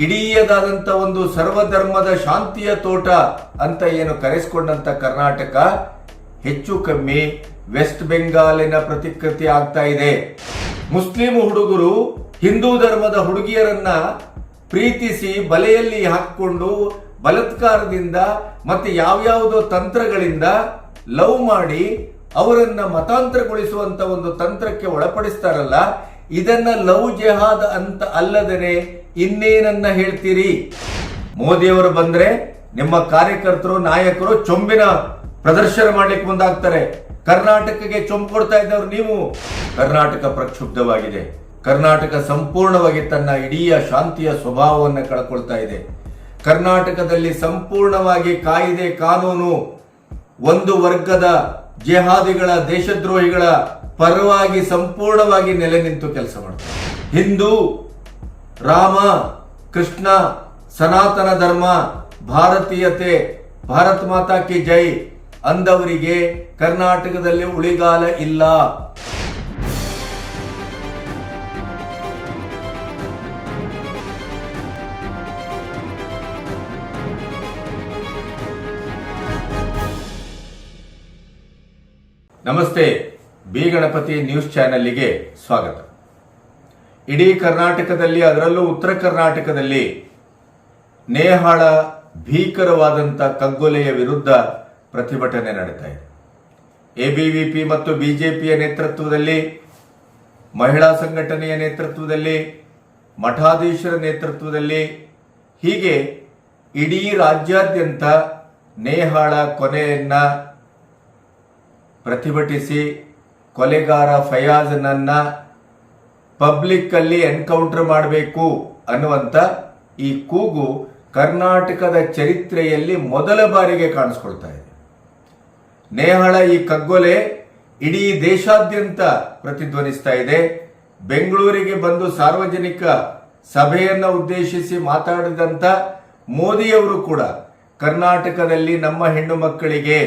ಇಡೀದಾದಂಥ ಒಂದು ಸರ್ವಧರ್ಮದ ಶಾಂತಿಯ ತೋಟ ಅಂತ ಏನು ಕರೆಸಿಕೊಂಡಂತ ಕರ್ನಾಟಕ ಹೆಚ್ಚು ಕಮ್ಮಿ ವೆಸ್ಟ್ ಬೆಂಗಾಲಿನ ಪ್ರತಿಕೃತಿ ಆಗ್ತಾ ಇದೆ. ಮುಸ್ಲಿಂ ಹುಡುಗರು ಹಿಂದೂ ಧರ್ಮದ ಹುಡುಗಿಯರನ್ನ ಪ್ರೀತಿಸಿ ಬಲೆಯಲ್ಲಿ ಹಾಕಿಕೊಂಡು ಬಲಾತ್ಕಾರದಿಂದ ಮತ್ತೆ ಯಾವ್ಯಾವುದೋ ತಂತ್ರಗಳಿಂದ ಲವ್ ಮಾಡಿ ಅವರನ್ನ ಮತಾಂತರಗೊಳಿಸುವಂತ ಒಂದು ತಂತ್ರಕ್ಕೆ ಒಳಪಡಿಸ್ತಾರಲ್ಲ, ಇದನ್ನ ಲವ್ ಜೆಹಾದ್ ಅಂತ ಅಲ್ಲದೇನೆ ಇನ್ನೇನನ್ನ ಹೇಳ್ತೀರಿ? ಮೋದಿಯವರು ಬಂದ್ರೆ ನಿಮ್ಮ ಕಾರ್ಯಕರ್ತರು ನಾಯಕರು ಚೊಂಬಿನ ಪ್ರದರ್ಶನ ಮಾಡ್ಲಿಕ್ಕೆ ಮುಂದಾಗ್ತಾರೆ. ಕರ್ನಾಟಕಕ್ಕೆ ಚೊಂಬು ಕೊಡ್ತಾ ಇದ್ದವ್ರು ನೀವು. ಕರ್ನಾಟಕ ಪ್ರಕ್ಷುಬ್ಧವಾಗಿದೆ. ಕರ್ನಾಟಕ ಸಂಪೂರ್ಣವಾಗಿ ತನ್ನ ಇಡೀ ಶಾಂತಿಯ ಸ್ವಭಾವವನ್ನು ಕಳ್ಕೊಳ್ತಾ ಇದೆ. ಕರ್ನಾಟಕದಲ್ಲಿ ಸಂಪೂರ್ಣವಾಗಿ ಕಾಯಿದೆ ಕಾನೂನು ಒಂದು ವರ್ಗದ ಜೆಹಾದಿಗಳ ದೇಶದ್ರೋಹಿಗಳ ಪರವಾಗಿ ಸಂಪೂರ್ಣವಾಗಿ ನೆಲೆ ನಿಂತು ಕೆಲಸ ಮಾಡ್ತಾರೆ. ಹಿಂದೂ, ರಾಮ, ಕೃಷ್ಣ, ಸನಾತನ ಧರ್ಮ, ಭಾರತೀಯತೆ, ಭಾರತ್ ಮಾತಾ ಕಿ ಜೈ ಅಂದವರಿಗೆ ಕರ್ನಾಟಕದಲ್ಲಿ ಉಳಿಗಾಲ ಇಲ್ಲ. ನಮಸ್ತೆ, ಬಿ ಗಣಪತಿ ನ್ಯೂಸ್ ಚಾನೆಲ್ಗೆ ಸ್ವಾಗತ. ಇಡೀ ಕರ್ನಾಟಕದಲ್ಲಿ, ಅದರಲ್ಲೂ ಉತ್ತರ ಕರ್ನಾಟಕದಲ್ಲಿ ನೇಹಾಳ ಭೀಕರವಾದಂಥ ಕಗ್ಗೊಲೆಯ ವಿರುದ್ಧ ಪ್ರತಿಭಟನೆ ನಡೀತಾ ಇದೆ. ಎಬಿವಿಪಿ ಮತ್ತು ಬಿಜೆಪಿಯ ನೇತೃತ್ವದಲ್ಲಿ, ಮಹಿಳಾ ಸಂಘಟನೆಯ ನೇತೃತ್ವದಲ್ಲಿ, ಮಠಾಧೀಶರ ನೇತೃತ್ವದಲ್ಲಿ, ಹೀಗೆ ಇಡೀ ರಾಜ್ಯಾದ್ಯಂತ ನೇಹಾಳ ಕೊನೆಯನ್ನ ಪ್ರತಿಭಟಿಸಿ ಕೊಲೆಗಾರ ಫಯಾಜ್ನನ್ನ ಪಬ್ಲಿಕ್ ಅಲ್ಲಿ ಎನ್ಕೌಂಟರ್ ಮಾಡಬೇಕು ಅನ್ನುವಂತ ಈ ಕೂಗು ಕರ್ನಾಟಕದ ಚರಿತ್ರೆಯಲ್ಲಿ ಮೊದಲ ಬಾರಿಗೆ ಕಾಣಿಸ್ಕೊಳ್ತಾ ಇದೆ. ನೇಹಾಳ ಈ ಕಗ್ಗೊಲೆ ಇಡೀ ದೇಶಾದ್ಯಂತ ಪ್ರತಿಧ್ವನಿಸ್ತಾ ಇದೆ. ಬೆಂಗಳೂರಿಗೆ ಬಂದು ಸಾರ್ವಜನಿಕ ಸಭೆಯನ್ನು ಉದ್ದೇಶಿಸಿ ಮಾತಾಡಿದಂತ ಮೋದಿಯವರು ಕೂಡ ಕರ್ನಾಟಕದಲ್ಲಿ ನಮ್ಮ ಹೆಣ್ಣು ಮಕ್ಕಳಿಗೆ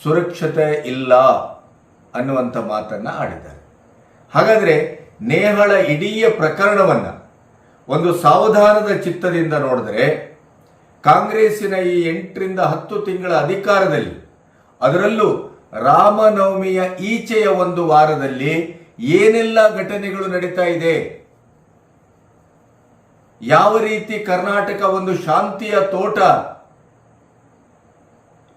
ಸುರಕ್ಷತೆ ಇಲ್ಲ ಅನ್ನುವಂಥ ಮಾತನ್ನ ಆಡಿದ್ದಾರೆ. ಹಾಗಾದ್ರೆ ನೇಹಾಳ ಇಡೀ ಪ್ರಕರಣವನ್ನ ಒಂದು ಸಾವಧಾನದ ಚಿತ್ತದಿಂದ ನೋಡಿದ್ರೆ, ಕಾಂಗ್ರೆಸ್ಸಿನ ಈ 8 ರಿಂದ 10 ತಿಂಗಳ ಅಧಿಕಾರದಲ್ಲಿ, ಅದರಲ್ಲೂ ರಾಮನವಮಿಯ ಈಚೆಯ ಒಂದು ವಾರದಲ್ಲಿ ಏನೆಲ್ಲ ಘಟನೆಗಳು ನಡೀತಾ ಇದೆ, ಯಾವ ರೀತಿ ಕರ್ನಾಟಕ ಒಂದು ಶಾಂತಿಯ ತೋಟ,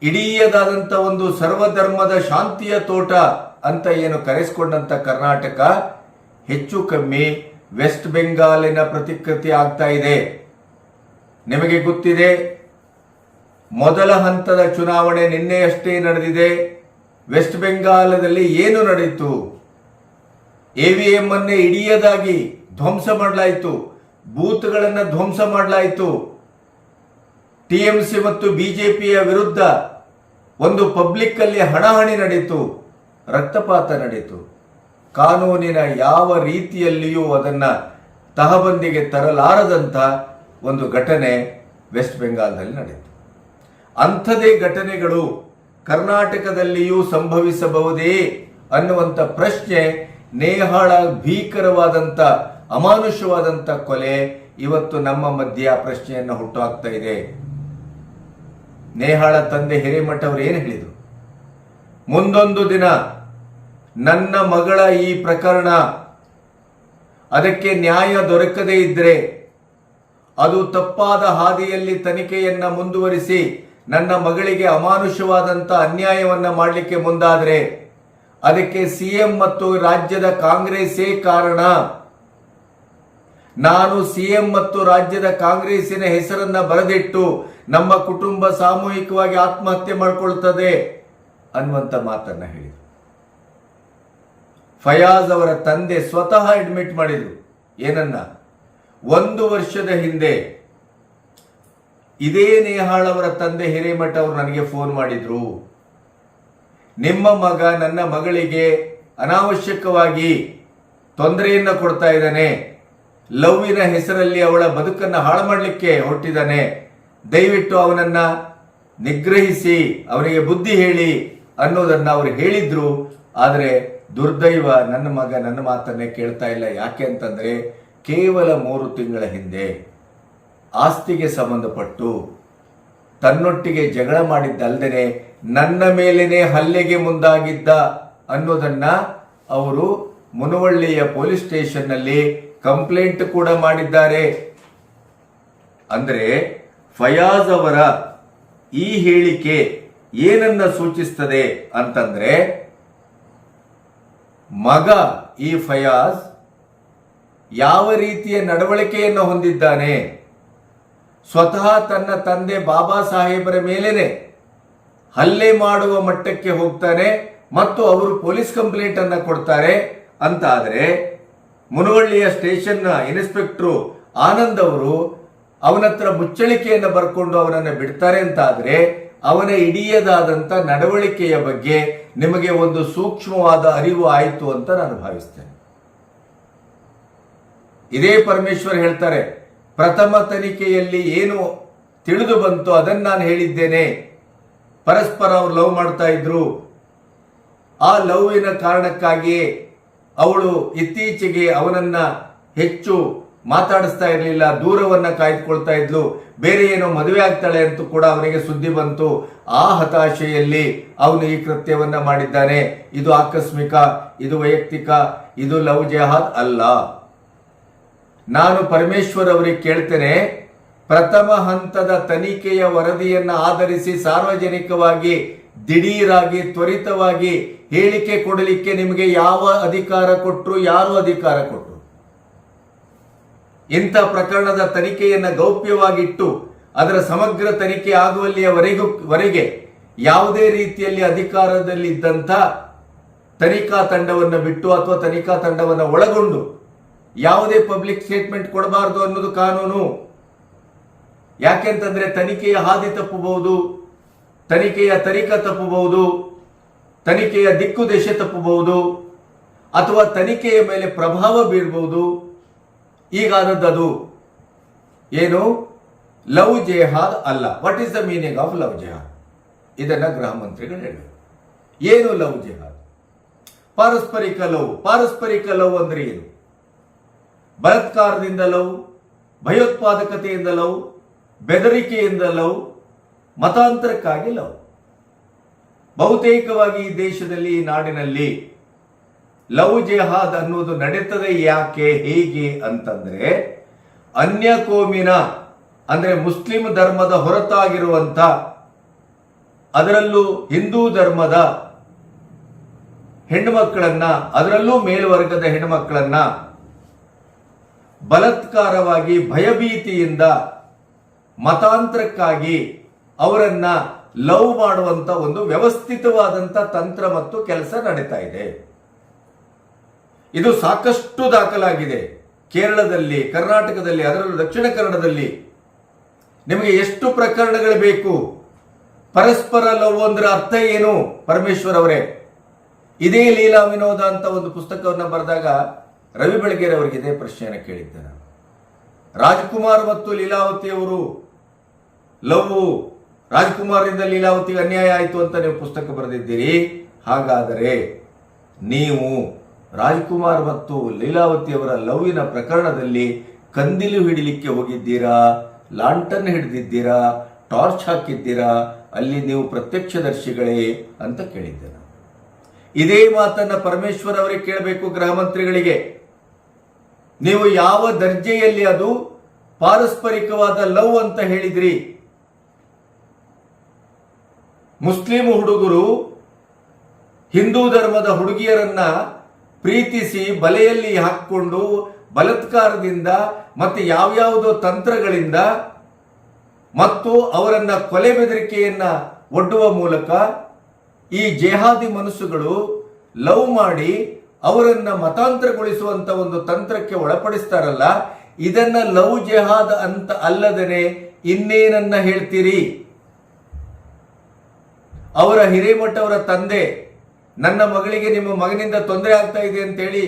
ಇಡೀದಾದಂಥ ಒಂದು ಸರ್ವಧರ್ಮದ ಶಾಂತಿಯ ತೋಟ ಅಂತ ಏನು ಕರೆಸಿಕೊಂಡಂತ ಕರ್ನಾಟಕ ಹೆಚ್ಚು ಕಮ್ಮಿ ವೆಸ್ಟ್ ಬೆಂಗಾಲಿನ ಪ್ರತಿಕೃತಿ ಆಗ್ತಾ ಇದೆ. ನಿಮಗೆ ಗೊತ್ತಿದೆ, ಮೊದಲ ಹಂತದ ಚುನಾವಣೆ ನಿನ್ನೆಯಷ್ಟೇ ನಡೆದಿದೆ. ವೆಸ್ಟ್ ಬೆಂಗಾಲದಲ್ಲಿ ಏನು ನಡೆಯಿತು? ಎವಿಎಂ ಅನ್ನೇ ಇಡೀದಾಗಿ ಧ್ವಂಸ ಮಾಡಲಾಯಿತು, ಬೂತ್ಗಳನ್ನು ಧ್ವಂಸ ಮಾಡಲಾಯಿತು. ಟಿಎಂಸಿ ಮತ್ತು ಬಿಜೆಪಿಯ ವಿರುದ್ಧ ಒಂದು ಪಬ್ಲಿಕ್ ಅಲ್ಲಿ ಹಣಾಹಣಿ ನಡೀತು, ರಕ್ತಪಾತ ನಡೀತು. ಕಾನೂನಿನ ಯಾವ ರೀತಿಯಲ್ಲಿಯೂ ಅದನ್ನ ತಹಬಂದಿಗೆ ತರಲಾರದಂತ ಒಂದು ಘಟನೆ ವೆಸ್ಟ್ ಬೆಂಗಾಲ್ನಲ್ಲಿ ನಡೆಯಿತು. ಅಂಥದೇ ಘಟನೆಗಳು ಕರ್ನಾಟಕದಲ್ಲಿಯೂ ಸಂಭವಿಸಬಹುದೇ ಅನ್ನುವಂಥ ಪ್ರಶ್ನೆ, ನೇಹಾಳ ಭೀಕರವಾದಂಥ ಅಮಾನುಷವಾದಂಥ ಕೊಲೆ ಇವತ್ತು ನಮ್ಮ ಮಧ್ಯ ಪ್ರಶ್ನೆಯನ್ನು ಹುಟ್ಟುಹಾಕ್ತಾ ಇದೆ. ನೇಹಾಳ ತಂದೆ ಹಿರೇಮಠ ಅವರು ಏನು ಹೇಳಿದರು? ಮುಂದೊಂದು ದಿನ ನನ್ನ ಮಗಳ ಈ ಪ್ರಕರಣ ಅದಕ್ಕೆ ನ್ಯಾಯ ದೊರಕದೇ ಇದ್ರೆ, ಅದು ತಪ್ಪಾದ ಹಾದಿಯಲ್ಲಿ ತನಿಖೆಯನ್ನ ಮುಂದುವರಿಸಿ ನನ್ನ ಮಗಳಿಗೆ ಅಮಾನುಷವಾದಂತ ಅನ್ಯಾಯವನ್ನ ಮಾಡಲಿಕ್ಕೆ ಮುಂದಾದ್ರೆ ಅದಕ್ಕೆ ಸಿಎಂ ಮತ್ತು ರಾಜ್ಯದ ಕಾಂಗ್ರೆಸ್ಸೇ ಕಾರಣ. ನಾನು ಸಿಎಂ ಮತ್ತು ರಾಜ್ಯದ ಕಾಂಗ್ರೆಸ್ಸಿನ ಹೆಸರನ್ನ ಬರೆದಿಟ್ಟು ನಮ್ಮ ಕುಟುಂಬ ಸಾಮೂಹಿಕವಾಗಿ ಆತ್ಮಹತ್ಯೆ ಮಾಡಿಕೊಳ್ಳುತ್ತದೆ ಅನ್ನುವಂತ ಮಾತನ್ನ ಹೇಳಿದರು. ಫಯಾಜ್ ಅವರ ತಂದೆ ಸ್ವತಃ ಅಡ್ಮಿಟ್ ಮಾಡಿದ್ರು. ಏನನ್ನ? 1 ವರ್ಷದ ಹಿಂದೆ ಇದೇ ನೇಹಾಳ್ ಅವರ ತಂದೆ ಹಿರೇಮಠ ಅವರು ನನಗೆ ಫೋನ್ ಮಾಡಿದ್ರು. ನಿಮ್ಮ ಮಗ ನನ್ನ ಮಗಳಿಗೆ ಅನಾವಶ್ಯಕವಾಗಿ ತೊಂದರೆಯನ್ನ ಕೊಡ್ತಾ ಇದ್ದಾನೆ, ಲವ್ವಿನ ಹೆಸರಲ್ಲಿ ಅವಳ ಬದುಕನ್ನ ಹಾಳು ಮಾಡಲಿಕ್ಕೆ ಹೊರಟಿದ್ದಾನೆ, ದಯವಿಟ್ಟು ಅವನನ್ನ ನಿಗ್ರಹಿಸಿ ಅವನಿಗೆ ಬುದ್ಧಿ ಹೇಳಿ ಅನ್ನೋದನ್ನ ಅವರು ಹೇಳಿದ್ರು. ಆದರೆ ದುರ್ದೈವ, ನನ್ನ ಮಗ ನನ್ನ ಮಾತನ್ನೇ ಕೇಳ್ತಾ ಇಲ್ಲ. ಯಾಕೆ ಅಂತಂದ್ರೆ ಕೇವಲ 3 ತಿಂಗಳ ಹಿಂದೆ ಆಸ್ತಿಗೆ ಸಂಬಂಧಪಟ್ಟು ತನ್ನೊಟ್ಟಿಗೆ ಜಗಳ ಮಾಡಿದ್ದಲ್ಲದೆ ನನ್ನ ಮೇಲೇನೆ ಹಲ್ಲೆಗೆ ಮುಂದಾಗಿದ್ದ ಅನ್ನೋದನ್ನ ಅವರು ಮುನವಳ್ಳಿಯ ಪೊಲೀಸ್ ಸ್ಟೇಷನ್ನಲ್ಲಿ ಕಂಪ್ಲೇಂಟ್ ಕೂಡ ಮಾಡಿದ್ದಾರೆ. ಅಂದ್ರೆ ಫಯಾಜ್ ಅವರ ಈ ಹೇಳಿಕೆ ಏನನ್ನ ಸೂಚಿಸ್ತದೆ ಅಂತಂದ್ರೆ, ಮಗ ಈ ಫಯಾಜ್ ಯಾವ ರೀತಿಯ ನಡವಳಿಕೆಯನ್ನು ಹೊಂದಿದ್ದಾನೆ, ಸ್ವತಃ ತನ್ನ ತಂದೆ ಬಾಬಾ ಸಾಹೇಬರ ಮೇಲೇನೆ ಹಲ್ಲೆ ಮಾಡುವ ಮಟ್ಟಕ್ಕೆ ಹೋಗ್ತಾನೆ ಮತ್ತು ಅವರು ಪೊಲೀಸ್ ಕಂಪ್ಲೇಂಟ್ ಅನ್ನ ಕೊಡ್ತಾರೆ ಅಂತ ಆದರೆ, ಮುನವಳ್ಳಿಯ ಸ್ಟೇಷನ್ ಇನ್ಸ್ಪೆಕ್ಟರ್ ಆನಂದ್ ಅವರು ಅವನತ್ರ ಮುಚ್ಚಳಿಕೆಯನ್ನು ಬರ್ಕೊಂಡು ಅವನನ್ನು ಬಿಡ್ತಾರೆ ಅಂತ ಆದ್ರೆ, ಅವನ ಇಡಿಯದಾದಂತ ನಡವಳಿಕೆಯ ಬಗ್ಗೆ ನಿಮಗೆ ಒಂದು ಸೂಕ್ಷ್ಮವಾದ ಅರಿವು ಆಯಿತು ಅಂತ ನಾನು ಭಾವಿಸ್ತೇನೆ. ಇದೇ ಪರಮೇಶ್ವರ್ ಹೇಳ್ತಾರೆ, ಪ್ರಥಮ ತನಿಖೆಯಲ್ಲಿ ಏನು ತಿಳಿದು ಬಂತು ಅದನ್ನು ನಾನು ಹೇಳಿದ್ದೇನೆ. ಪರಸ್ಪರ ಅವರು ಲವ್ ಮಾಡ್ತಾ ಇದ್ರು. ಆ ಲವ್ವಿನ ಕಾರಣಕ್ಕಾಗಿ ಅವಳು ಇತ್ತೀಚೆಗೆ ಅವನನ್ನ ಹೆಚ್ಚು ಮಾತಾಡಿಸ್ತಾ ಇರಲಿಲ್ಲ, ದೂರವನ್ನ ಕಾಯ್ದುಕೊಳ್ತಾ ಇದ್ಲು. ಬೇರೆ ಏನೋ ಮದುವೆ ಆಗ್ತಾಳೆ ಅಂತೂ ಕೂಡ ಅವನಿಗೆ ಸುದ್ದಿ ಬಂತು. ಆ ಹತಾಶೆಯಲ್ಲಿ ಅವನು ಈ ಕೃತ್ಯವನ್ನ ಮಾಡಿದ್ದಾನೆ. ಇದು ಆಕಸ್ಮಿಕ, ಇದು ವೈಯಕ್ತಿಕ, ಇದು ಲವ್ ಜೆಹಾದ್ ಅಲ್ಲ. ನಾನು ಪರಮೇಶ್ವರ್ ಅವರಿಗೆ ಕೇಳ್ತೇನೆ, ಪ್ರಥಮ ಹಂತದ ತನಿಖೆಯ ವರದಿಯನ್ನ ಆಧರಿಸಿ ಸಾರ್ವಜನಿಕವಾಗಿ ದಿಢೀರಾಗಿ ತ್ವರಿತವಾಗಿ ಹೇಳಿಕೆ ಕೊಡಲಿಕ್ಕೆ ನಿಮಗೆ ಯಾವ ಅಧಿಕಾರ ಕೊಟ್ಟರು, ಯಾರು ಅಧಿಕಾರ ಕೊಟ್ಟರು? ಇಂಥ ಪ್ರಕರಣದ ತನಿಖೆಯನ್ನ ಗೌಪ್ಯವಾಗಿಟ್ಟು ಅದರ ಸಮಗ್ರ ತನಿಖೆ ಆಗುವಲ್ಲಿಯವರೆಗೆ ಯಾವುದೇ ರೀತಿಯಲ್ಲಿ ಅಧಿಕಾರದಲ್ಲಿ ಇದ್ದಂಥ ತನಿಖಾ ತಂಡವನ್ನು ಬಿಟ್ಟು ಅಥವಾ ತನಿಖಾ ತಂಡವನ್ನು ಒಳಗೊಂಡು ಯಾವುದೇ ಪಬ್ಲಿಕ್ ಸ್ಟೇಟ್ಮೆಂಟ್ ಕೊಡಬಾರದು ಅನ್ನೋದು ಕಾನೂನು. ಯಾಕೆಂತಂದ್ರೆ ತನಿಖೆಯ ಹಾದಿ ತಪ್ಪಬಹುದು, ತನಿಖೆಯ ತನಿಖಾ ತಪ್ಪಬಹುದು, ತನಿಖೆಯ ದಿಕ್ಕು ದೇಶ ತಪ್ಪಬಹುದು, ಅಥವಾ ತನಿಖೆಯ ಮೇಲೆ ಪ್ರಭಾವ ಬೀರಬಹುದು. ಈಗಾದದ್ದು ಏನು? ಲವ್ ಜೆಹಾದ್ ಅಲ್ಲ. What is the meaning of love ಜೆಹಾದ್? ಇದನ್ನ ಗೃಹ ಮಂತ್ರಿಗಳು ಹೇಳಬೇಕು. ಏನು ಲವ್ ಜೆಹಾದ್? ಪಾರಸ್ಪರಿಕ ಲವ್. ಪಾರಸ್ಪರಿಕ ಲವ್ ಅಂದ್ರೆ ಏನು? ಬಲಾತ್ಕಾರದಿಂದ ಲವ್, ಭಯೋತ್ಪಾದಕತೆಯಿಂದ ಲವ್, ಬೆದರಿಕೆಯಿಂದ ಲವ್, ಮತಾಂತರಕ್ಕಾಗಿ ಲವ್. ಬಹುತೇಕವಾಗಿ ಈ ದೇಶದಲ್ಲಿ, ಈ ನಾಡಿನಲ್ಲಿ ಲವ್ ಜೆಹಾದ್ ಅನ್ನೋದು ನಡೀತದೆ. ಯಾಕೆ, ಹೇಗೆ ಅಂತಂದ್ರೆ, ಅನ್ಯ ಕೋಮಿನ ಅಂದ್ರೆ ಮುಸ್ಲಿಂ ಧರ್ಮದ ಹೊರತಾಗಿರುವಂತ, ಅದರಲ್ಲೂ ಹಿಂದೂ ಧರ್ಮದ ಹೆಣ್ಣುಮಕ್ಕಳನ್ನ, ಅದರಲ್ಲೂ ಮೇಲ್ವರ್ಗದ ಹೆಣ್ಣುಮಕ್ಕಳನ್ನ ಬಲಾತ್ಕಾರವಾಗಿ, ಭಯಭೀತಿಯಿಂದ, ಮತಾಂತರಕ್ಕಾಗಿ ಅವರನ್ನ ಲವ್ ಮಾಡುವಂತ ಒಂದು ವ್ಯವಸ್ಥಿತವಾದಂತ ತಂತ್ರ ಮತ್ತು ಕೆಲಸ ನಡೀತಾ ಇದೆ. ಇದು ಸಾಕಷ್ಟು ದಾಖಲಾಗಿದೆ. ಕೇರಳದಲ್ಲಿ, ಕರ್ನಾಟಕದಲ್ಲಿ, ಅದರಲ್ಲೂ ದಕ್ಷಿಣ ಕನ್ನಡದಲ್ಲಿ. ನಿಮಗೆ ಎಷ್ಟು ಪ್ರಕರಣಗಳು ಬೇಕು? ಪರಸ್ಪರ ಲವ್ ಅಂದ್ರೆ ಅರ್ಥ ಏನು? ಪರಮೇಶ್ವರ್ ಅವರೇ, ಇದೇ ಲೀಲಾ ವಿನೋದ ಅಂತ ಒಂದು ಪುಸ್ತಕವನ್ನು ಬರೆದಾಗ ರವಿ ಬೆಳಗೆರೆ ಅವರಿಗೆ ಇದೇ ಪ್ರಶ್ನೆಯನ್ನು ಕೇಳಿದ್ದೆ ನಾನು. ರಾಜ್ಕುಮಾರ್ ಮತ್ತು ಲೀಲಾವತಿ ಅವರು ಲವ್, ರಾಜ್ಕುಮಾರ್ನಿಂದ ಲೀಲಾವತಿಗೆ ಅನ್ಯಾಯ ಆಯಿತು ಅಂತ ನೀವು ಪುಸ್ತಕ ಬರೆದಿದ್ದೀರಿ. ಹಾಗಾದರೆ ನೀವು ರಾಜ್ಕುಮಾರ್ ಮತ್ತು ಲೀಲಾವತಿ ಅವರ ಲವ್ವಿನ ಪ್ರಕರಣದಲ್ಲಿ ಕಂದಿಲು ಹಿಡಿಲಿಕ್ಕೆ ಹೋಗಿದ್ದೀರಾ, ಲಾಂಟನ್ ಹಿಡಿದಿದ್ದೀರಾ, ಟಾರ್ಚ್ ಹಾಕಿದ್ದೀರಾ? ಅಲ್ಲಿ ನೀವು ಪ್ರತ್ಯಕ್ಷದರ್ಶಿಗಳೇ ಅಂತ ಕೇಳಿದ್ದೆ ನಾನು. ಇದೇ ಮಾತನ್ನ ಪರಮೇಶ್ವರ್ ಅವರಿಗೆ ಕೇಳಬೇಕು, ಗೃಹ ಮಂತ್ರಿಗಳಿಗೆ. ನೀವು ಯಾವ ದರ್ಜೆಯಲ್ಲಿ ಅದು ಪಾರಸ್ಪರಿಕವಾದ ಲವ್ ಅಂತ ಹೇಳಿದ್ರಿ? ಮುಸ್ಲಿಂ ಹುಡುಗರು ಹಿಂದೂ ಧರ್ಮದ ಹುಡುಗಿಯರನ್ನ ಪ್ರೀತಿಸಿ ಬಲೆಯಲ್ಲಿ ಹಾಕಿಕೊಂಡು ಬಲಾತ್ಕಾರದಿಂದ ಮತ್ತೆ ಯಾವ್ಯಾವುದೋ ತಂತ್ರಗಳಿಂದ ಮತ್ತು ಅವರನ್ನ ಕೊಲೆ ಬೆದರಿಕೆಯನ್ನ ಒಡ್ಡುವ ಮೂಲಕ ಈ ಜೆಹಾದಿ ಮನಸ್ಸುಗಳು ಲವ್ ಮಾಡಿ ಅವರನ್ನ ಮತಾಂತರಗೊಳಿಸುವಂತ ಒಂದು ತಂತ್ರಕ್ಕೆ ಒಳಪಡಿಸ್ತಾರಲ್ಲ, ಇದನ್ನ ಲವ್ ಜೆಹಾದ್ ಅಂತ ಅಲ್ಲದೇನೆ ಇನ್ನೇನನ್ನ ಹೇಳ್ತೀರಿ? ಅವರ ಹಿರೇಮಠ ಅವರ ತಂದೆ, ನನ್ನ ಮಗಳಿಗೆ ನಿಮ್ಮ ಮಗನಿಂದ ತೊಂದರೆ ಆಗ್ತಾ ಇದೆ ಅಂತೇಳಿ